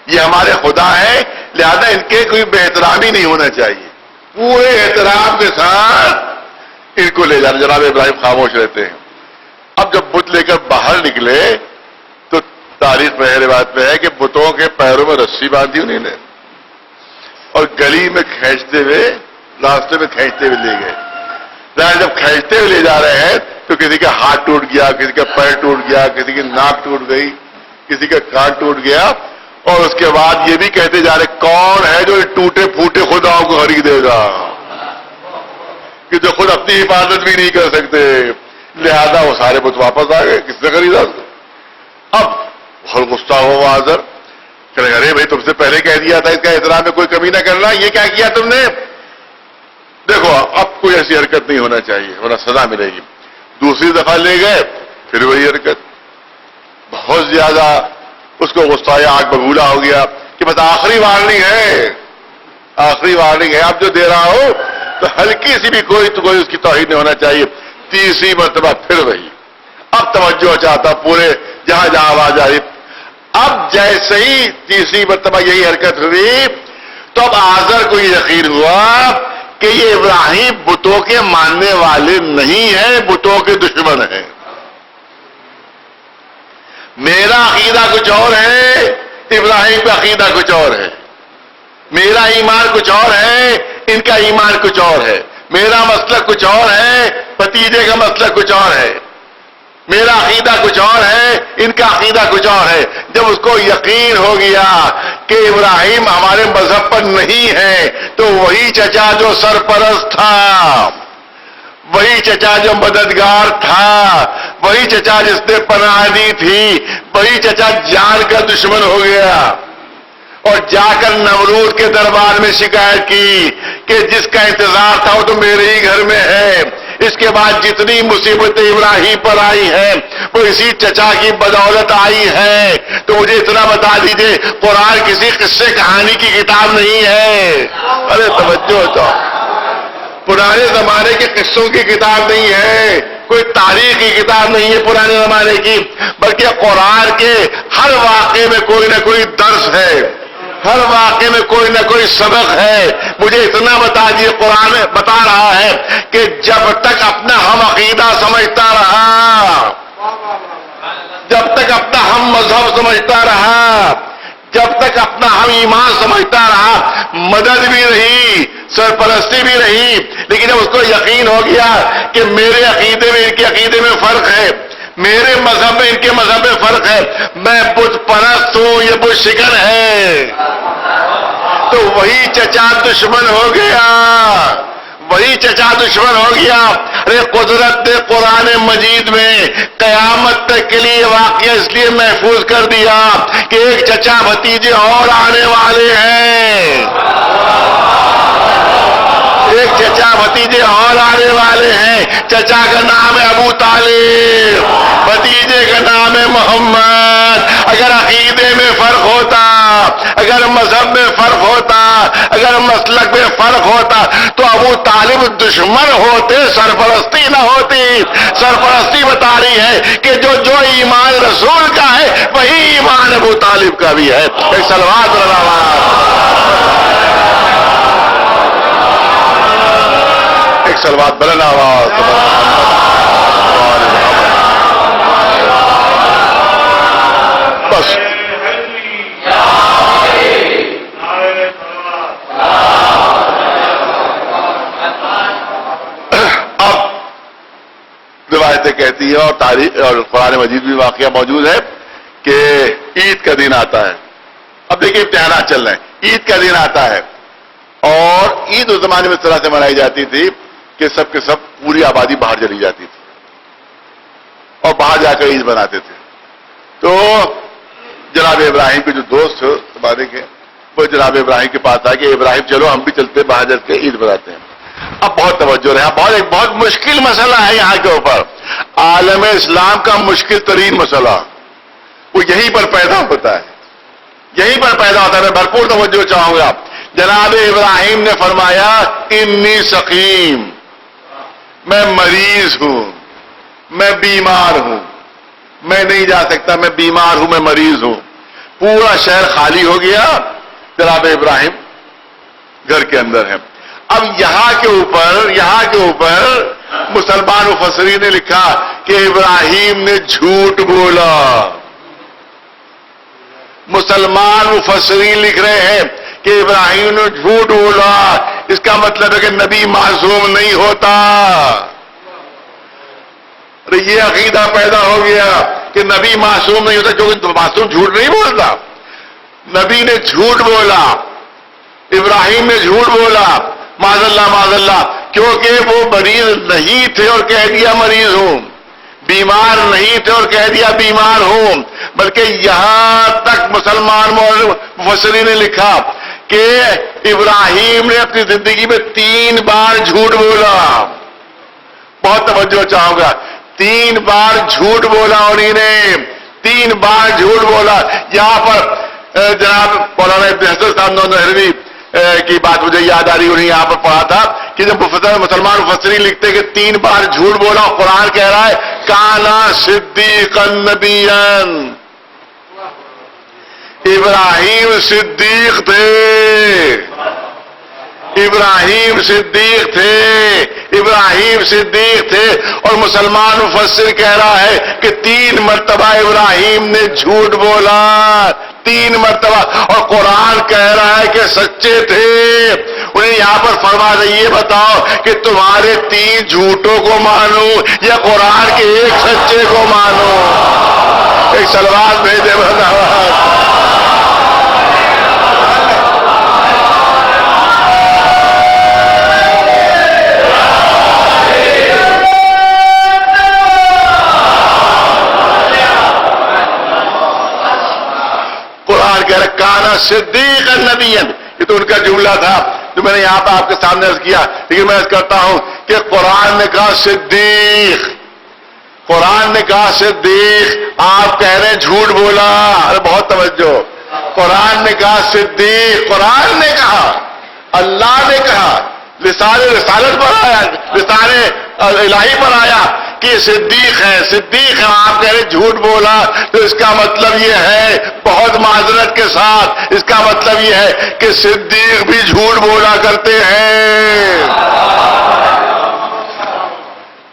یہ ہمارے خدا ہے، لہذا ان کے کوئی بے احترامی نہیں ہونا چاہیے. پورے احترام کے ساتھ ان کو لے جانا. جناب ابراہیم خاموش رہتے ہیں. اب جب بت لے کر باہر نکلے تو تاریخ میں روایت میں ہے کہ بتوں کے پیروں میں رسی باندھی انہیں نے، اور اور گلی میں کھینچتے ہوئے راستے میں کھینچتے ہوئے لے گئے. جب کھینچتے ہوئے لے جا رہے ہیں تو کسی کا ہاتھ ٹوٹ گیا, کسی کا پیر ٹوٹ گیا, کسی کی ناک ٹوٹ گئی, کسی کا کان ٹوٹ گیا, اور اس کے بعد یہ بھی کہتے جا رہے کون ہے جو ٹوٹے پھوٹے خداؤں کو خریدے گا, کہ جو خود اپنی حفاظت بھی نہیں کر سکتے. لہذا وہ سارے بت واپس آ گئے. کس نے خریدا اس کو؟ اب بہت غصہ ہوا حاضر, کہ ارے بھائی تم سے پہلے کہہ دیا تھا اس کا احترام میں کوئی کمی نہ کرنا, یہ کیا کیا تم نے؟ دیکھو اب کوئی ایسی حرکت نہیں ہونا چاہیے ورنہ سزا ملے گی. دوسری دفعہ لے گئے پھر وہی حرکت. بہت زیادہ اس کو غصہ آیا, آگ ببولا ہو گیا کہ بس آخری وارننگ ہے, آخری وارننگ ہے, اب جو دے رہا ہو تو ہلکی سی بھی کوئی اس کی توہین نہیں ہونا چاہیے. تیسری مرتبہ پھر وہی. اب توجہ چاہتا پورے جہاں جہاں آواز آئی. اب جیسے ہی تیسری مرتبہ یہی حرکت ہوئی تو اب آزر کو یہ یقین ہوا کہ یہ ابراہیم بتوں کے ماننے والے نہیں ہیں, بتوں کے دشمن ہیں. میرا عقیدہ کچھ اور ہے, ابراہیم کا عقیدہ کچھ اور ہے. میرا ایمان کچھ اور ہے, ان کا ایمان کچھ اور ہے. میرا مسلک کچھ اور ہے, بھتیجے کا مسلک کچھ اور ہے. میرا عقیدہ کچھ اور ہے, ان کا عقیدہ کچھ اور ہے. جب اس کو یقین ہو گیا کہ ابراہیم ہمارے مذہب پر نہیں ہے تو وہی چچا جو سرپرست تھا, وہی چچا جو مددگار تھا, وہی چچا جس نے پناہ دی تھی, وہی چچا جان کا دشمن ہو گیا. اور جا کر نمرود کے دربار میں شکایت کی کہ جس کا انتظار تھا وہ تو میرے ہی گھر میں ہے. اس کے بعد جتنی مصیبتیں ابراہیم پر آئی ہیں وہ اسی چچا کی بدولت آئی ہے. تو مجھے اتنا بتا دیجئے, قرآن کسی قصے کہانی کی کتاب نہیں ہے. ارے توجہ تو, پرانے زمانے کے قصوں کی کتاب نہیں ہے, کوئی تاریخ کی کتاب نہیں ہے پرانے زمانے کی, بلکہ قرآن کے ہر واقعے میں کوئی نہ کوئی درس ہے, ہر واقعے میں کوئی نہ کوئی سبق ہے. مجھے اتنا بتا دیے, قرآن بتا رہا ہے کہ جب تک اپنا ہم عقیدہ سمجھتا رہا, جب تک اپنا ہم مذہب سمجھتا رہا, جب تک اپنا ہم ایمان سمجھتا رہا, مدد بھی رہی, سرپرستی بھی رہی, لیکن جب اس کو یقین ہو گیا کہ میرے عقیدے میں ان کے عقیدے میں فرق ہے, میرے مذہب میں ان کے مذہب میں فرق ہے, میں بت پرست ہوں, یہ بت شکن ہے, تو وہی چچا دشمن ہو گیا, وہی چچا دشمن ہو گیا. ارے قدرت نے قرآن مجید میں قیامت تک کے لیے واقعہ اس لیے محفوظ کر دیا کہ ایک چچا بھتیجے اور آنے والے ہیں, ایک چچا بھتیجے اور آنے والے ہیں. چچا کا نام ہے ابو طالب, بھتیجے کا نام ہے محمد. اگر عقیدے میں فرق ہوتا, اگر مذہب میں فرق ہوتا, اگر مسلک میں فرق ہوتا تو ابو طالب دشمن ہوتے, سرپرستی نہ ہوتی. سرپرستی بتا رہی ہے کہ جو ایمان رسول کا ہے وہی ایمان ابو طالب کا بھی ہے. ایک صلوات ایک صلوات بلند آواز. بس اب روایتیں کہتی ہیں اور تاریخ اور قرآن مجید بھی واقعہ موجود ہے کہ عید کا دن آتا ہے. اب دیکھیں امتحانات چل رہے ہیں, عید کا دن آتا ہے, اور عید اس زمانے میں اس طرح سے منائی جاتی تھی کہ سب کے سب پوری آبادی باہر چلی جاتی تھی اور باہر جا کر عید بناتے تھے. تو جناب ابراہیم کے جو دوست تھے زمانے کے, وہ جناب ابراہیم کے پاس آ کہ ابراہیم چلو ہم بھی چلتے باہر جا کے عید بناتے ہیں. اب بہت توجہ رہا, ایک بہت مشکل مسئلہ ہے یہاں کے اوپر, عالم اسلام کا مشکل ترین مسئلہ وہ یہیں پر پیدا ہوتا ہے, یہیں پر پیدا ہوتا ہے. میں بھرپور توجہ چاہوں گا. جناب ابراہیم نے فرمایا انی سقیم, میں مریض ہوں, میں بیمار ہوں, میں نہیں جا سکتا, میں بیمار ہوں, میں مریض ہوں. پورا شہر خالی ہو گیا, جناب ابراہیم گھر کے اندر ہے. اب یہاں کے اوپر مسلمان مفسرین نے لکھا کہ ابراہیم نے جھوٹ بولا. مسلمان مفسرین لکھ رہے ہیں کہ ابراہیم نے جھوٹ بولا، اس کا مطلب ہے کہ نبی معصوم نہیں ہوتا۔ یہ عقیدہ پیدا ہو گیا کہ نبی معصوم نہیں ہوتا، کیونکہ معصوم جھوٹ نہیں بولتا۔ نبی نے جھوٹ بولا، ابراہیم نے جھوٹ بولا، معاذ اللہ، کیونکہ وہ مریض نہیں تھے اور کہہ دیا مریض ہوں، بیمار نہیں تھے اور کہہ دیا بیمار ہوں، بلکہ یہاں تک مسلمان مفسرین نے لکھا کہ ابراہیم نے اپنی زندگی میں 3 بار جھوٹ بولا۔ بہت توجہ چاہوں گا، 3 بار جھوٹ بولا انہوں نے، 3 بار جھوٹ بولا۔ یہاں پر جناب مولانا ابن حسن صاحب نہروی کی بات مجھے یاد آ رہی، انہیں یہاں پر پڑھا تھا کہ جب مسلمان مفسرین لکھتے کہ 3 بار جھوٹ بولا، قرآن کہہ رہا ہے کانا صدیقا نبیا، ابراہیم صدیق تھے، ابراہیم صدیق تھے، ابراہیم صدیق تھے۔ اور مسلمان مفسر کہہ رہا ہے کہ 3 مرتبہ ابراہیم نے جھوٹ بولا، 3 مرتبہ، اور قرآن کہہ رہا ہے کہ سچے تھے۔ انہیں یہاں پر فرما رہی ہے بتاؤ کہ تمہارے 3 جھوٹوں کو مانو یا قرآن کے ایک سچے کو مانو؟ ایک سلوات بھیجے بہت کانا صدیق النبی، یہ تو ان کا جملہ تھا جو میں نے یہاں پہ آپ کے سامنے عرض کیا، لیکن میں عرض کرتا ہوں کہ قرآن نے کہا صدیق، قرآن نے کہا صدیق، آپ کہہ رہے ہیں جھوٹ بولا۔ ارے بہت توجہ، قرآن نے کہا صدیق، قرآن نے کہا، اللہ نے کہا، لسان رسالت پر آیا، لسان الہی پر آیا کہ صدیق ہے، صدیق ہے، آپ کہہ رہے جھوٹ بولا، تو اس کا مطلب یہ ہے، بہت معذرت کے ساتھ، اس کا مطلب یہ ہے کہ صدیق بھی جھوٹ بولا کرتے ہیں۔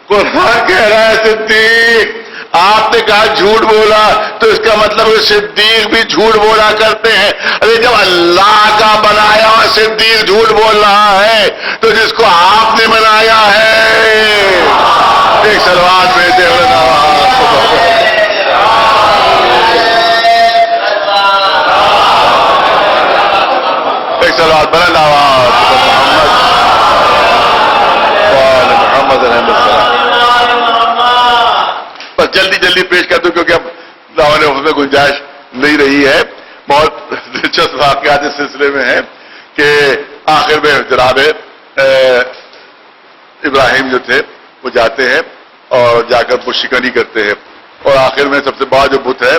قرآن کہہ رہا ہے صدیق، آپ نے کہا جھوٹ بولا، تو اس کا مطلب ہے صدیق بھی جھوٹ بولا کرتے ہیں۔ ارے جب اللہ کا بنایا ہوا صدیق جھوٹ بول رہا ہے تو جس کو آپ نے بنایا ہے، ایک سلوات بھیجتے ہوئے ایک سلوات بلند آواز محمد السلام۔ بس جلدی پیش کر دوں کیونکہ اب دعوت اس میں گنجائش نہیں رہی ہے۔ بہت دلچسپ واقعات اس سلسلے میں ہیں کہ آخر میں جناب ابراہیم جو تھے وہ جاتے ہیں اور جا کر وہ شکنی کرتے ہیں، اور آخر میں سب سے بڑا جو بت ہے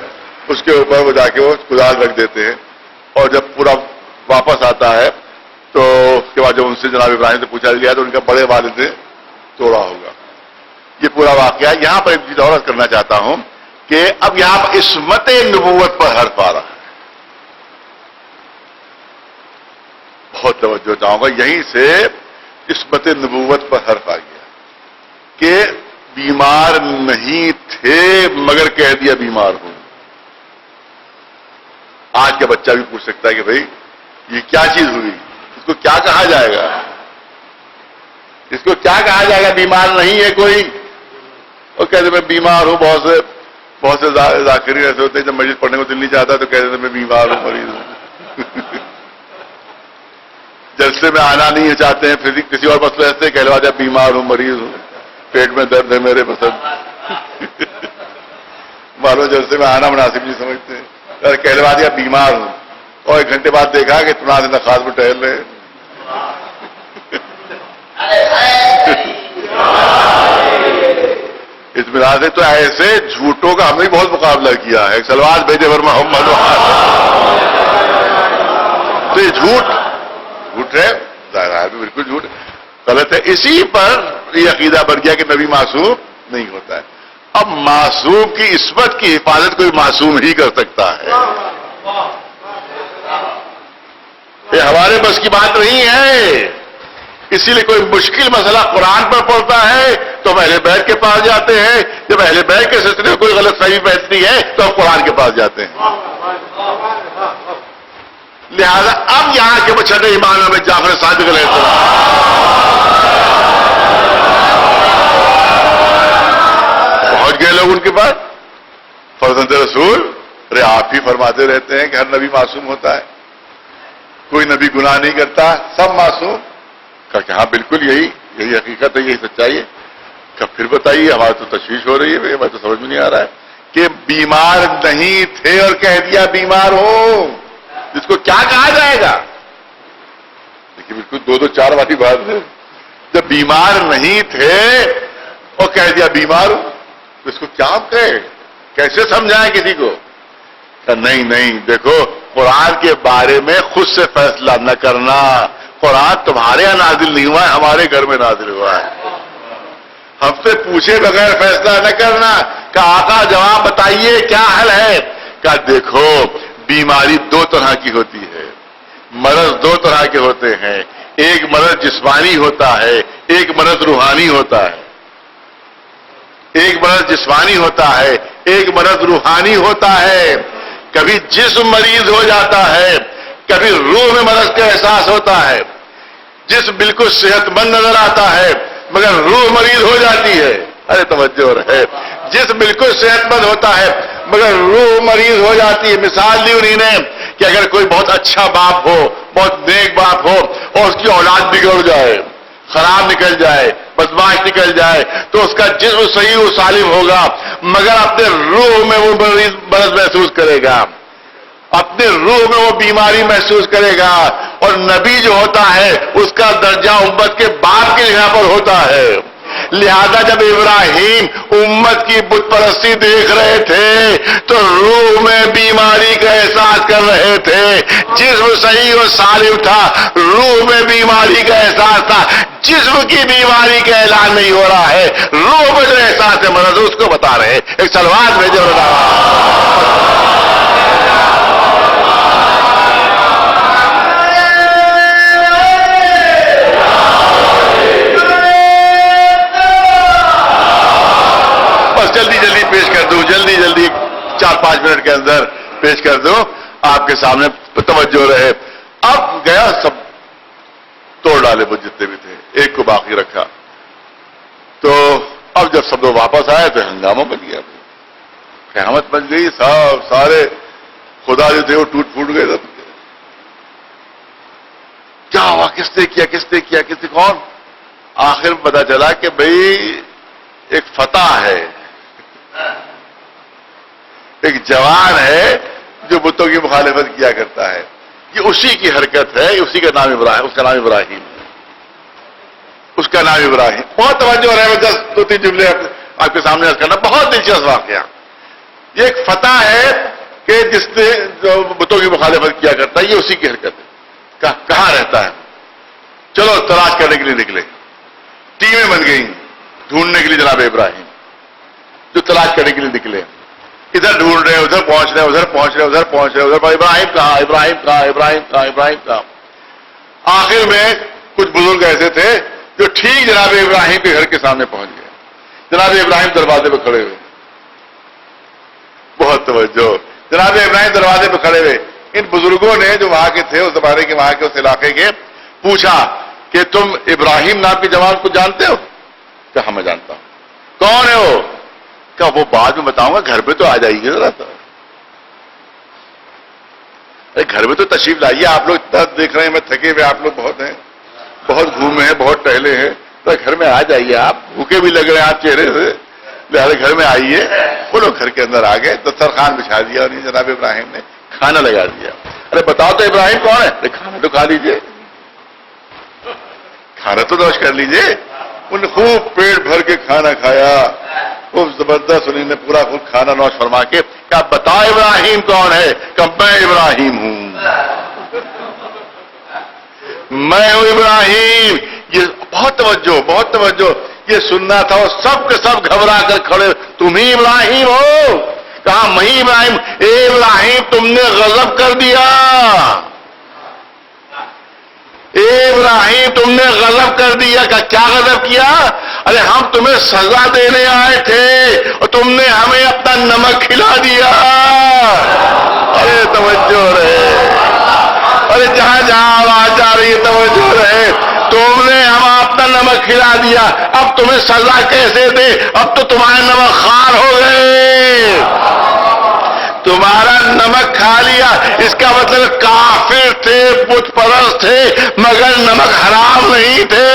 اس کے اوپر وہ جا کے وہ کدال رکھ دیتے ہیں، اور جب پورا واپس آتا ہے تو اس کے بعد جب ان سے جناب ابراہیم سے پوچھا گیا تو ان کا بڑے والد نے توڑا ہوگا۔ یہ پورا واقعہ یہاں پر ایک چیز اور عرض کرنا چاہتا ہوں کہ اب یہاں پر عصمت نبوت پر حرف آ رہا ہے، بہت توجہ چاہوں گا، یہیں سے عصمت نبوت پر حرف آ گیا کہ بیمار نہیں تھے مگر کہہ دیا بیمار ہوں۔ آج کا بچہ بھی پوچھ سکتا ہے کہ بھائی یہ کیا چیز ہوئی، اس کو کیا کہا جائے گا، اس کو کیا کہا جائے گا؟ بیمار نہیں ہے کوئی، اور کہتے میں بیمار ہوں۔ بہت سے ذاکرین ایسے ہوتے ہیں جب مجلس پڑھنے کو دل نہیں چاہتا تو کہتے میں بیمار ہوں، مریض ہوں۔ جلسے میں آنا نہیں چاہتے ہیں، پھر کسی اور مسئلے ایسے کہلوا دیا بیمار ہوں، مریض ہوں، پیٹ میں درد ہے میرے پسند، معلوم جلسے میں آنا مناسب نہیں سمجھتے، کہلوا دیا بیمار ہوں، اور 1 گھنٹے بعد دیکھا کہ تمہارے نخاص میں ٹہل رہے ہیں۔ اس بنا سے تو ایسے جھوٹوں کا ہم نے بہت مقابلہ کیا ہے۔ ایک سلوات بھیجے پر محمد، تو یہ جھوٹ ہے، ظاہر ہے بالکل جھوٹ غلط ہے۔ اسی پر یہ عقیدہ بن گیا کہ نبی معصوم نہیں ہوتا ہے۔ اب معصوم کی عصمت کی حفاظت کوئی معصوم ہی کر سکتا ہے، یہ ہمارے بس کی بات نہیں ہے۔ اسی لیے کوئی مشکل مسئلہ قرآن پر پڑتا ہے تو ہم اہل بیت کے پاس جاتے ہیں، جب اہل بیت کے سلسلے میں کوئی غلط فہمی بیٹھتی ہے تو ہم قرآن کے پاس جاتے ہیں۔ لہذا اب یہاں کے بچھڑے ایمانوں میں جعفر صادق علیہ السلام پہنچ گئے لوگ ان کے پاس. فرزند رسول، ارے آپ ہی فرماتے رہتے ہیں کہ ہر نبی معصوم ہوتا ہے، کوئی نبی گناہ نہیں کرتا، سب معصوم. کہا کہ ہاں بالکل یہی حقیقت ہے، یہی سچائی ہے. کہ پھر بتائیے، ہماری تو تشویش ہو رہی ہے، ہمیں تو سمجھ میں نہیں آ رہا ہے کہ بیمار نہیں تھے اور کہہ دیا بیمار ہو، جس کو کیا کہا جائے گا؟ دیکھیے بالکل دو چار والی بات ہے. جب بیمار نہیں تھے اور کہہ دیا بیمار ہو، تو اس کو کیا کہے، کیسے سمجھائیں کسی کو؟ کہ نہیں دیکھو، قرآن کے بارے میں خود سے فیصلہ نہ کرنا. قرآن تمہارے یہاں نازل نہیں ہوا ہے، ہمارے گھر میں نازل ہوا ہے. ہم سے پوچھے بغیر فیصلہ نہ کرنا. کہ آقا جواب بتائیے کیا حل ہے؟ کہ دیکھو، بیماری دو طرح کی ہوتی ہے، مرض دو طرح کے ہوتے ہیں. ایک مرض جسمانی ہوتا ہے، ایک مرض روحانی ہوتا ہے. ایک مرض جسمانی ہوتا ہے، ایک مرض روحانی ہوتا ہے. کبھی جسم مریض ہو جاتا ہے، کبھی روح میں مرض کا احساس ہوتا ہے. جسم بالکل صحت مند نظر آتا ہے مگر روح مریض ہو جاتی ہے. ارے توجہ رہے، جسم بالکل صحت مند ہوتا ہے مگر روح مریض ہو جاتی ہے. مثال دی انہوں نے کہ اگر کوئی بہت اچھا باپ ہو، بہت نیک باپ ہو اور اس کی اولاد بگڑ جائے، خراب نکل جائے، بدماش نکل جائے، تو اس کا جسم صحیح و سالم ہوگا مگر اپنے روح میں وہ مرض محسوس کرے گا، اپنے روح میں وہ بیماری محسوس کرے گا. اور نبی جو ہوتا ہے اس کا درجہ امت کے باپ کی جگہ پر ہوتا ہے. لہذا جب ابراہیم امت کی بت پرستی دیکھ رہے تھے تو روح میں بیماری کا احساس کر رہے تھے. جسم صحیح اور سالم تھا، روح میں بیماری کا احساس تھا. جسم کی بیماری کا اعلان نہیں ہو رہا ہے، روح میں جو احساس ہے مرض اس کو بتا رہے ہیں. ایک سلوات بھیجو جلدی پیش کر دوں، جلدی 4-5 منٹ کے اندر پیش کر دوں آپ کے سامنے، توجہ رہے. اب گیا سب توڑ ڈالے وہ جتنے بھی تھے، ایک کو باقی رکھا. تو اب جب سب لوگ واپس آئے تو ہنگامہ بن گیا، قیامت بن گئی. سارے خدا جو تھے وہ ٹوٹ پھوٹ گئے. سب کیا ہوا، کس نے کیا کون؟ آخر میں پتا چلا کہ بھئی ایک فتح ہے، ایک جوان ہے جو بتوں کی مخالفت کیا کرتا ہے. یہ اسی کی حرکت ہے، اسی کا نام ابراہیم، اس کا نام ابراہیم، اس کا نام ابراہیم. بہت توجہ رہے، 2-3 جملے آپ کے سامنے عرض کرنا. بہت دلچسپ واقعہ. یہ ایک فتح ہے کہ جس نے جو بتوں کی مخالفت کیا کرتا ہے، یہ اسی کی حرکت ہے. کہاں رہتا ہے؟ چلو تلاش کرنے کے لیے نکلے. ٹیمیں بن گئی ڈھونڈنے کے لیے جناب ابراہیم، جو تلاش کرنے کے لیے نکلے. ادھر ڈھونڈ رہے، ادھر پہنچ رہے، ادھر پہنچ رہے، ادھر پہنچ رہے، ادھر ابراہیم کہاں. آخر میں کچھ بزرگ ایسے تھے جو ٹھیک جناب ابراہیم کے گھر کے سامنے پہنچ گئے. جناب ابراہیم دروازے پہ کھڑے ہوئے. بہت توجہ، جناب ابراہیم دروازے پہ کھڑے ہوئے. ان بزرگوں نے جو وہاں کے تھے، اس زمانے کے، وہاں کے اس علاقے کے، پوچھا کہ تم ابراہیم نام کے جوان کو جانتے ہو؟ کہ ہاں میں جانتا ہوں. کون ہے وہ؟ کہ وہ بعد میں بتاؤں گا، گھر پہ تو آ جائیے ذرا. گھر میں تو تشریف لائیے. آپ لوگ اتنا دیکھ رہے ہیں میں تھکے ہوئے، آپ لوگ بہت ہیں، بہت گھومے ہیں، بہت ٹہلے ہیں، تو گھر میں آ جائیے. آپ بھوکے بھی لگ رہے ہیں آپ چہرے سے، لہٰذا گھر میں آئیے. وہ لوگ گھر کے اندر آ گئے، دسترخوان بچھا دیا اور جناب ابراہیم نے کھانا لگا دیا. ارے بتاؤ تو ابراہیم کون ہے؟ کھانا تو کھا لیجیے، کھانا تو نوش کر لیجیے. انہوں نے خوب پیٹ بھر کے کھانا کھایا، خوب زبردست. انہوں نے پورا خوب کھانا نوش فرما کے کہا بتاؤ ابراہیم کون ہے؟ کہ میں ابراہیم ہوں، میں ہوں ابراہیم. یہ بہت توجہ یہ سننا تھا. اور سب کے سب گھبرا کر کھڑے، تم ہی ابراہیم ہو؟ کہا میں ہی ابراہیم. اے ابراہیم تم نے غضب کر دیا، اے ابراہیم تم نے غضب کر دیا. کیا غضب کیا؟ ارے ہم تمہیں سزا دینے آئے تھے اور تم نے ہمیں اپنا نمک کھلا دیا. ارے توجہ رہے، جہاں جہاں آواز جا رہی ہے توجہ رہے. تم نے ہم اپنا نمک کھلا دیا, اب تمہیں سزا کیسے دے؟ اب تو تمہارے نمک خوار ہو گئے, تمہارا نمک کھا لیا. اس کا مطلب کافر تھے, بت پرست تھے, مگر نمک حرام نہیں تھے.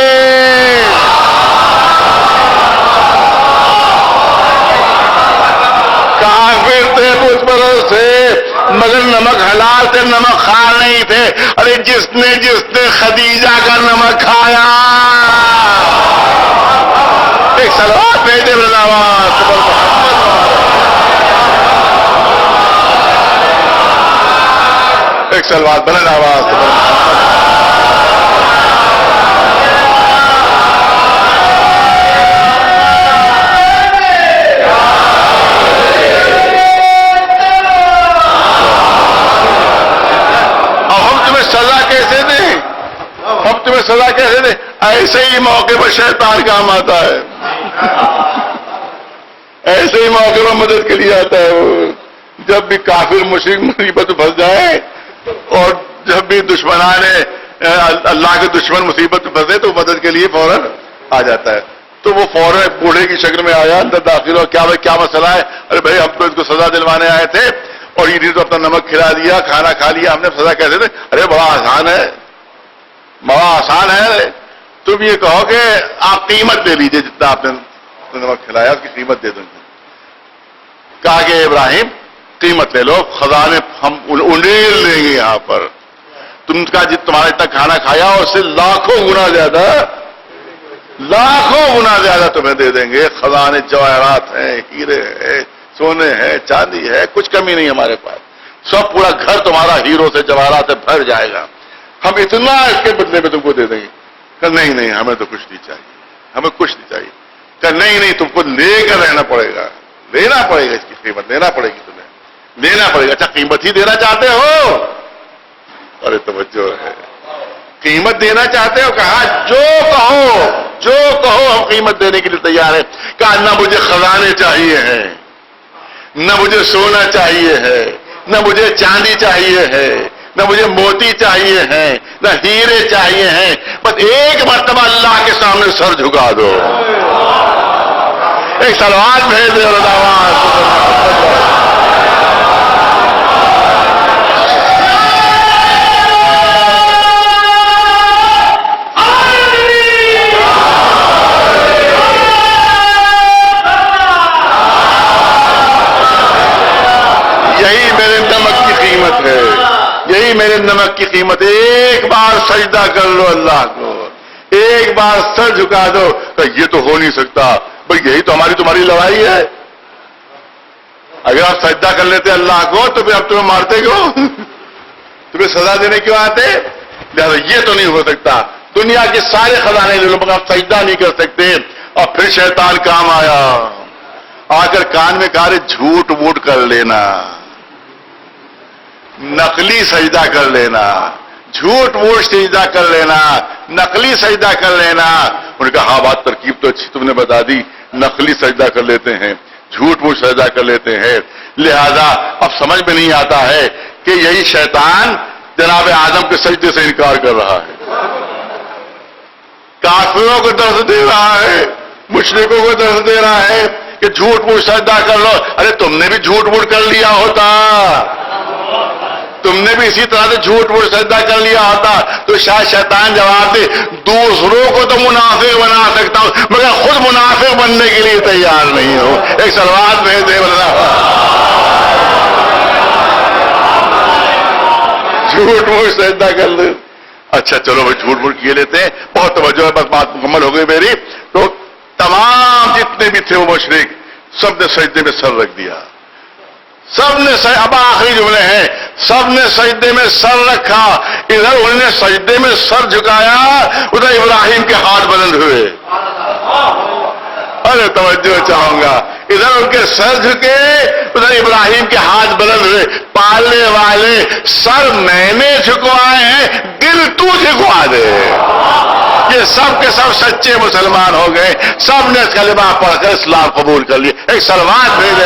کافر تھے, بت پرست تھے, مگر نمک حلال تھے, نمک خوار نہیں تھے. ارے جس نے خدیجہ کا نمک کھایا, ایک صلوات بھیجے بناواز ایک صلوات بلند آواز. سزا کیسے دیں؟ اب تمہیں سزا کیسے دیں؟ ایسے ہی موقع پر شیطان کام آتا ہے, ایسے ہی موقع پر مدد کے لیے آتا ہے. وہ جب بھی کافر مشرک مصیبت پھنس جائے, اور جب بھی دشمنان اللہ کے دشمن مصیبت میں پھنسے تو مدد کے لیے فوراً آ جاتا ہے. تو وہ فوراً بوڑھے کی شکل میں آیا, اندر داخل ہو, کیا بھائی کیا مسئلہ ہے؟ ارے بھائی ہم تو اس کو سزا دلوانے آئے تھے, اور یہ تو اپنا نمک کھلا دیا, کھانا کھا لیا, ہم نے سزا کیسے دے؟ ارے بڑا آسان ہے, بڑا آسان ہے. تم یہ کہو کہ آپ قیمت لے لیجئے, جتنا آپ نے نمک کھلایا اس کی قیمت دے دیں گے. کہا کہ ابراہیم قیمت لے لو, خزانے ہم انڈیل لیں گے یہاں پر. تم کا تمہارا اتنا کھانا کھایا اور اس سے لاکھوں گنا زیادہ, لاکھوں گنا زیادہ تمہیں دے دیں گے. خزانے جواہرات ہیں, ہیرے ہیں, سونے ہے, چاندی ہے, کچھ کمی نہیں ہمارے پاس. سب پورا گھر تمہارا ہیرو سے جواہرات سے بھر جائے گا. ہم اتنا اس کے بدلے میں تم کو دے دیں گے. کہ نہیں نہیں ہمیں تو کچھ نہیں چاہیے, ہمیں کچھ نہیں چاہیے. کہ نہیں نہیں تم کو لے کر رہنا پڑے گا, لینا پڑے گا, اس کی قیمت لینا پڑے گی, تمہیں لینا پڑے گا. اچھا قیمت ہی دینا چاہتے ہو؟ ارے توجہ ہے, قیمت دینا چاہتے ہو؟ کہا جو کہو, جو کہو ہم قیمت دینے کے لیے تیار ہیں. کہا نہ مجھے خزانے چاہیے ہیں, نہ مجھے سونا چاہیے ہے, نہ مجھے چاندی چاہیے ہے, نہ مجھے موتی چاہیے ہیں, نہ ہیرے چاہیے ہیں. بس ایک مرتبہ اللہ کے سامنے سر جھکا دو, ایک صلوات بھیج دے. یہی میرے نمک کی قیمت ہے, یہی میرے نمک کی قیمت. ایک بار سجدہ کر لو اللہ کو, ایک بار سر جھکا دو. کہ یہ تو ہو نہیں سکتا بھائی, یہی تو ہماری تمہاری لڑائی ہے. اگر آپ سجدہ کر لیتے اللہ کو تو پھر اب تمہیں مارتے کیوں؟ تمہیں سزا دینے کیوں آتے؟ لہذا یہ تو نہیں ہو سکتا. دنیا کے سارے خزانے لے لو مگر آپ سجدہ نہیں کر سکتے. اور پھر شیطان کام آیا, آ کر کان میں کہا جھوٹ ووٹ کر لینا, نقلی سجدہ کر لینا, جھوٹ ووٹ سجدہ کر لینا, نقلی سجدہ کر لینا. انہوں نے کہا ہاں بات ترکیب تو اچھی تم نے بتا دی, نقلی سجدہ کر لیتے ہیں, جھوٹ ووٹ سجدہ کر لیتے ہیں. لہذا اب سمجھ میں نہیں آتا ہے کہ یہی شیطان جناب آدم کے سجدے سے انکار کر رہا ہے, کافروں کو درس دے رہا ہے, مشرکوں کو درس دے رہا ہے کہ جھوٹ ووٹ سجدہ کر لو. ارے تم نے بھی جھوٹ ووٹ کر لیا ہوتا, تم نے بھی اسی طرح سے جھوٹ ووٹ سجدہ کر لیا ہوتا تو شاید شیطان جواب دے دوسروں کو تو منافق بنا سکتا ہوں مگر خود منافق بننے کے لیے تیار نہیں ہو. ایک صلوات بھیج دے جھوٹ ووٹ سجدہ کر لے. اچھا چلو بھائی جھوٹ ووٹ کیے لیتے ہیں, بہت توجہ ہے, بس بات مکمل ہو گئی میری. تو تمام جتنے بھی تھے وہ مشرک سب نے سجدے میں سر رکھ دیا, سب نے اب آخری جملے ہیں, سب نے سجدے میں سر رکھا. ادھر انہوں نے سجدے میں سر جھکایا, ادھر ابراہیم کے ہاتھ بلند ہوئے. ارے توجہ چاہوں گا, ادھر ان کے سر جھکے, ادھر ابراہیم کے ہاتھ بلند ہوئے. پالنے والے سر میں نے جھکوائے ہیں, دل تو جھکوا دے. یہ سب کے سب سچے مسلمان ہو گئے, سب نے کلمہ پڑھ کر اسلام قبول کر لیا. ایک صلوات بھیجے.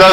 10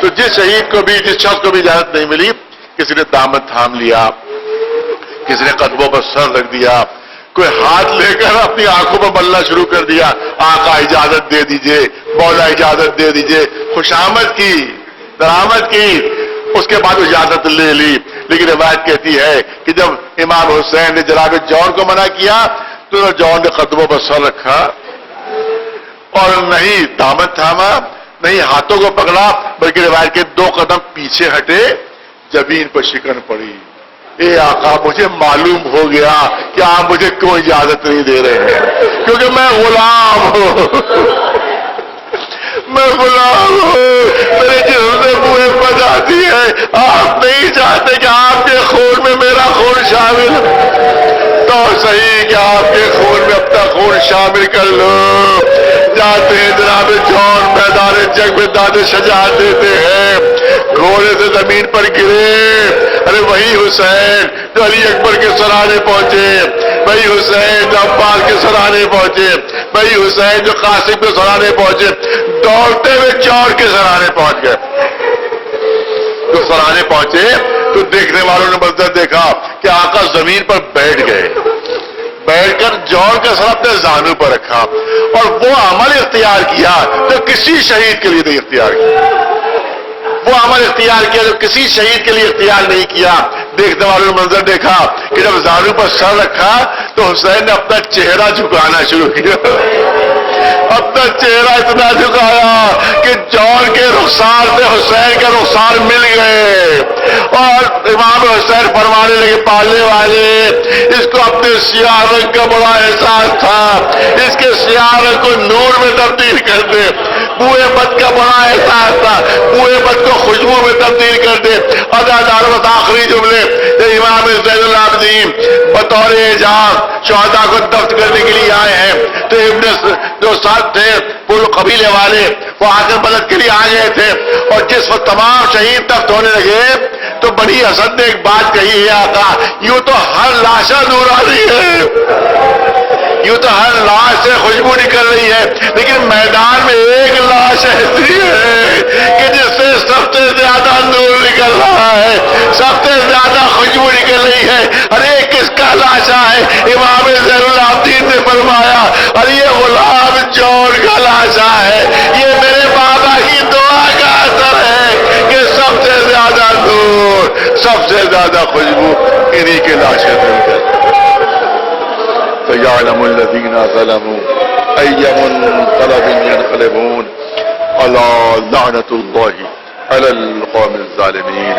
تو جس شہید کو بھی، جس شخص کو بھی اجازت نہیں ملی، کسی نے دامن تھام لیا، کسی نے قدموں پر سر رکھ دیا، کوئی ہاتھ لے کر اپنی آنکھوں پر ملنا شروع کر دیا، آقا اجازت دے دیجئے، مولا اجازت دے دیجئے، خوشامد کی، درآمد کی، اس کے بعد اجازت لے لی۔ لیکن روایت کہتی ہے کہ جب امام حسین نے جناب جون کو منع کیا تو جون نے قدموں پر سر رکھا اور نہیں دامن تھاما، نہیں ہاتھوں کو پکڑا، بلکہ روایت کے 2 قدم پیچھے ہٹے، زمین پر شکن پڑی۔ اے آقا مجھے معلوم ہو گیا کہ آپ مجھے کیوں اجازت نہیں دے رہے ہیں، کیونکہ میں غلام ہوں، میں غلام ہوں، میرے جسم سے بوئیں بد آتی ہے، آپ نہیں چاہتے کہ آپ کے خون میں میرا خون شامل ہو، تو صحیح کہ آپ کے خون میں اپنا خون شامل کر لو۔ جاتے ہیں جناب جون میدان جنگ میں داد شجاعت دیتے ہیں، گھوڑے سے زمین پر گرے، ارے وہی حسین جو علی اکبر کے سرانے پہنچے، وہی حسین جو عباس کے سرانے پہنچے، وہی حسین جو قاسم کے سرانے پہنچے، دوڑتے ہوئے چور کے سرانے پہنچ گئے۔ جو سرانے پہنچے تو دیکھنے والوں نے منظر دیکھا کہ آقا زمین پر بیٹھ گئے، بیٹھ کر جوڑ کا سر اپنے زانو پر رکھا اور وہ عمل اختیار کیا جو کسی شہید کے لیے نہیں اختیار کیا، وہ عمل اختیار کیا جو کسی شہید کے لیے اختیار نہیں کیا۔ دیکھنے والوں نے منظر دیکھا کہ جب زانو پر سر رکھا تو حسین نے اپنا چہرہ جھکانا شروع کیا، اپنا چہرہ اتنا جھکایا کہ جون کے رخسار سے حسین کے رخسار مل گئے اور امام حسین فرمانے لگے پالنے والے اس کو اپنے سیاہ رنگ کا بڑا احساس تھا، اس کے سیاہ رنگ کو نور میں تبدیل کر دے، بوئے بد کا بڑا احساس تھا، بوئے بد کو خوشبو میں تبدیل کر دے۔ ادادار و آخری جملے امام زین العابدین بطور اعجاز شہداء کو دفن کرنے کے لیے آئے ہیں تو ابن جو ساتھ تھے پورے قبیلے والے وہ آ کر مدد کے لیے آ گئے تھے، اور جس وقت تمام شہید دفن ہونے لگے تو بنی اسد نے ایک بات کہی ہے آقا، یوں تو ہر لاشا نور آ رہی ہے، یوں تو ہر لاش سے خوشبو نکل رہی ہے، لیکن میدان میں ایک لاش ایسی ہے کہ جس سے سب سے زیادہ نور نکل رہا ہے، سب سے زیادہ خوشبو نکل رہی ہے۔ ارے کس کا لاشا ہے؟ امام زین العابدین نے فرمایا ارے یہ غلام جون کا لاشا ہے، یہ میرے بابا کی دعا کا اثر ہے کہ سب سے زیادہ نور، سب سے زیادہ خوشبو انہی کے لاشے سے نکل۔ فَيَعْلَمُ الَّذِينَ ظَلَمُوا أَيَّ مُنقَلَبٍ يَنقَلِبُونَ أَلَا لَعْنَةُ اللَّهِ عَلَى الْقَوْمِ الظَّالِمِينَ۔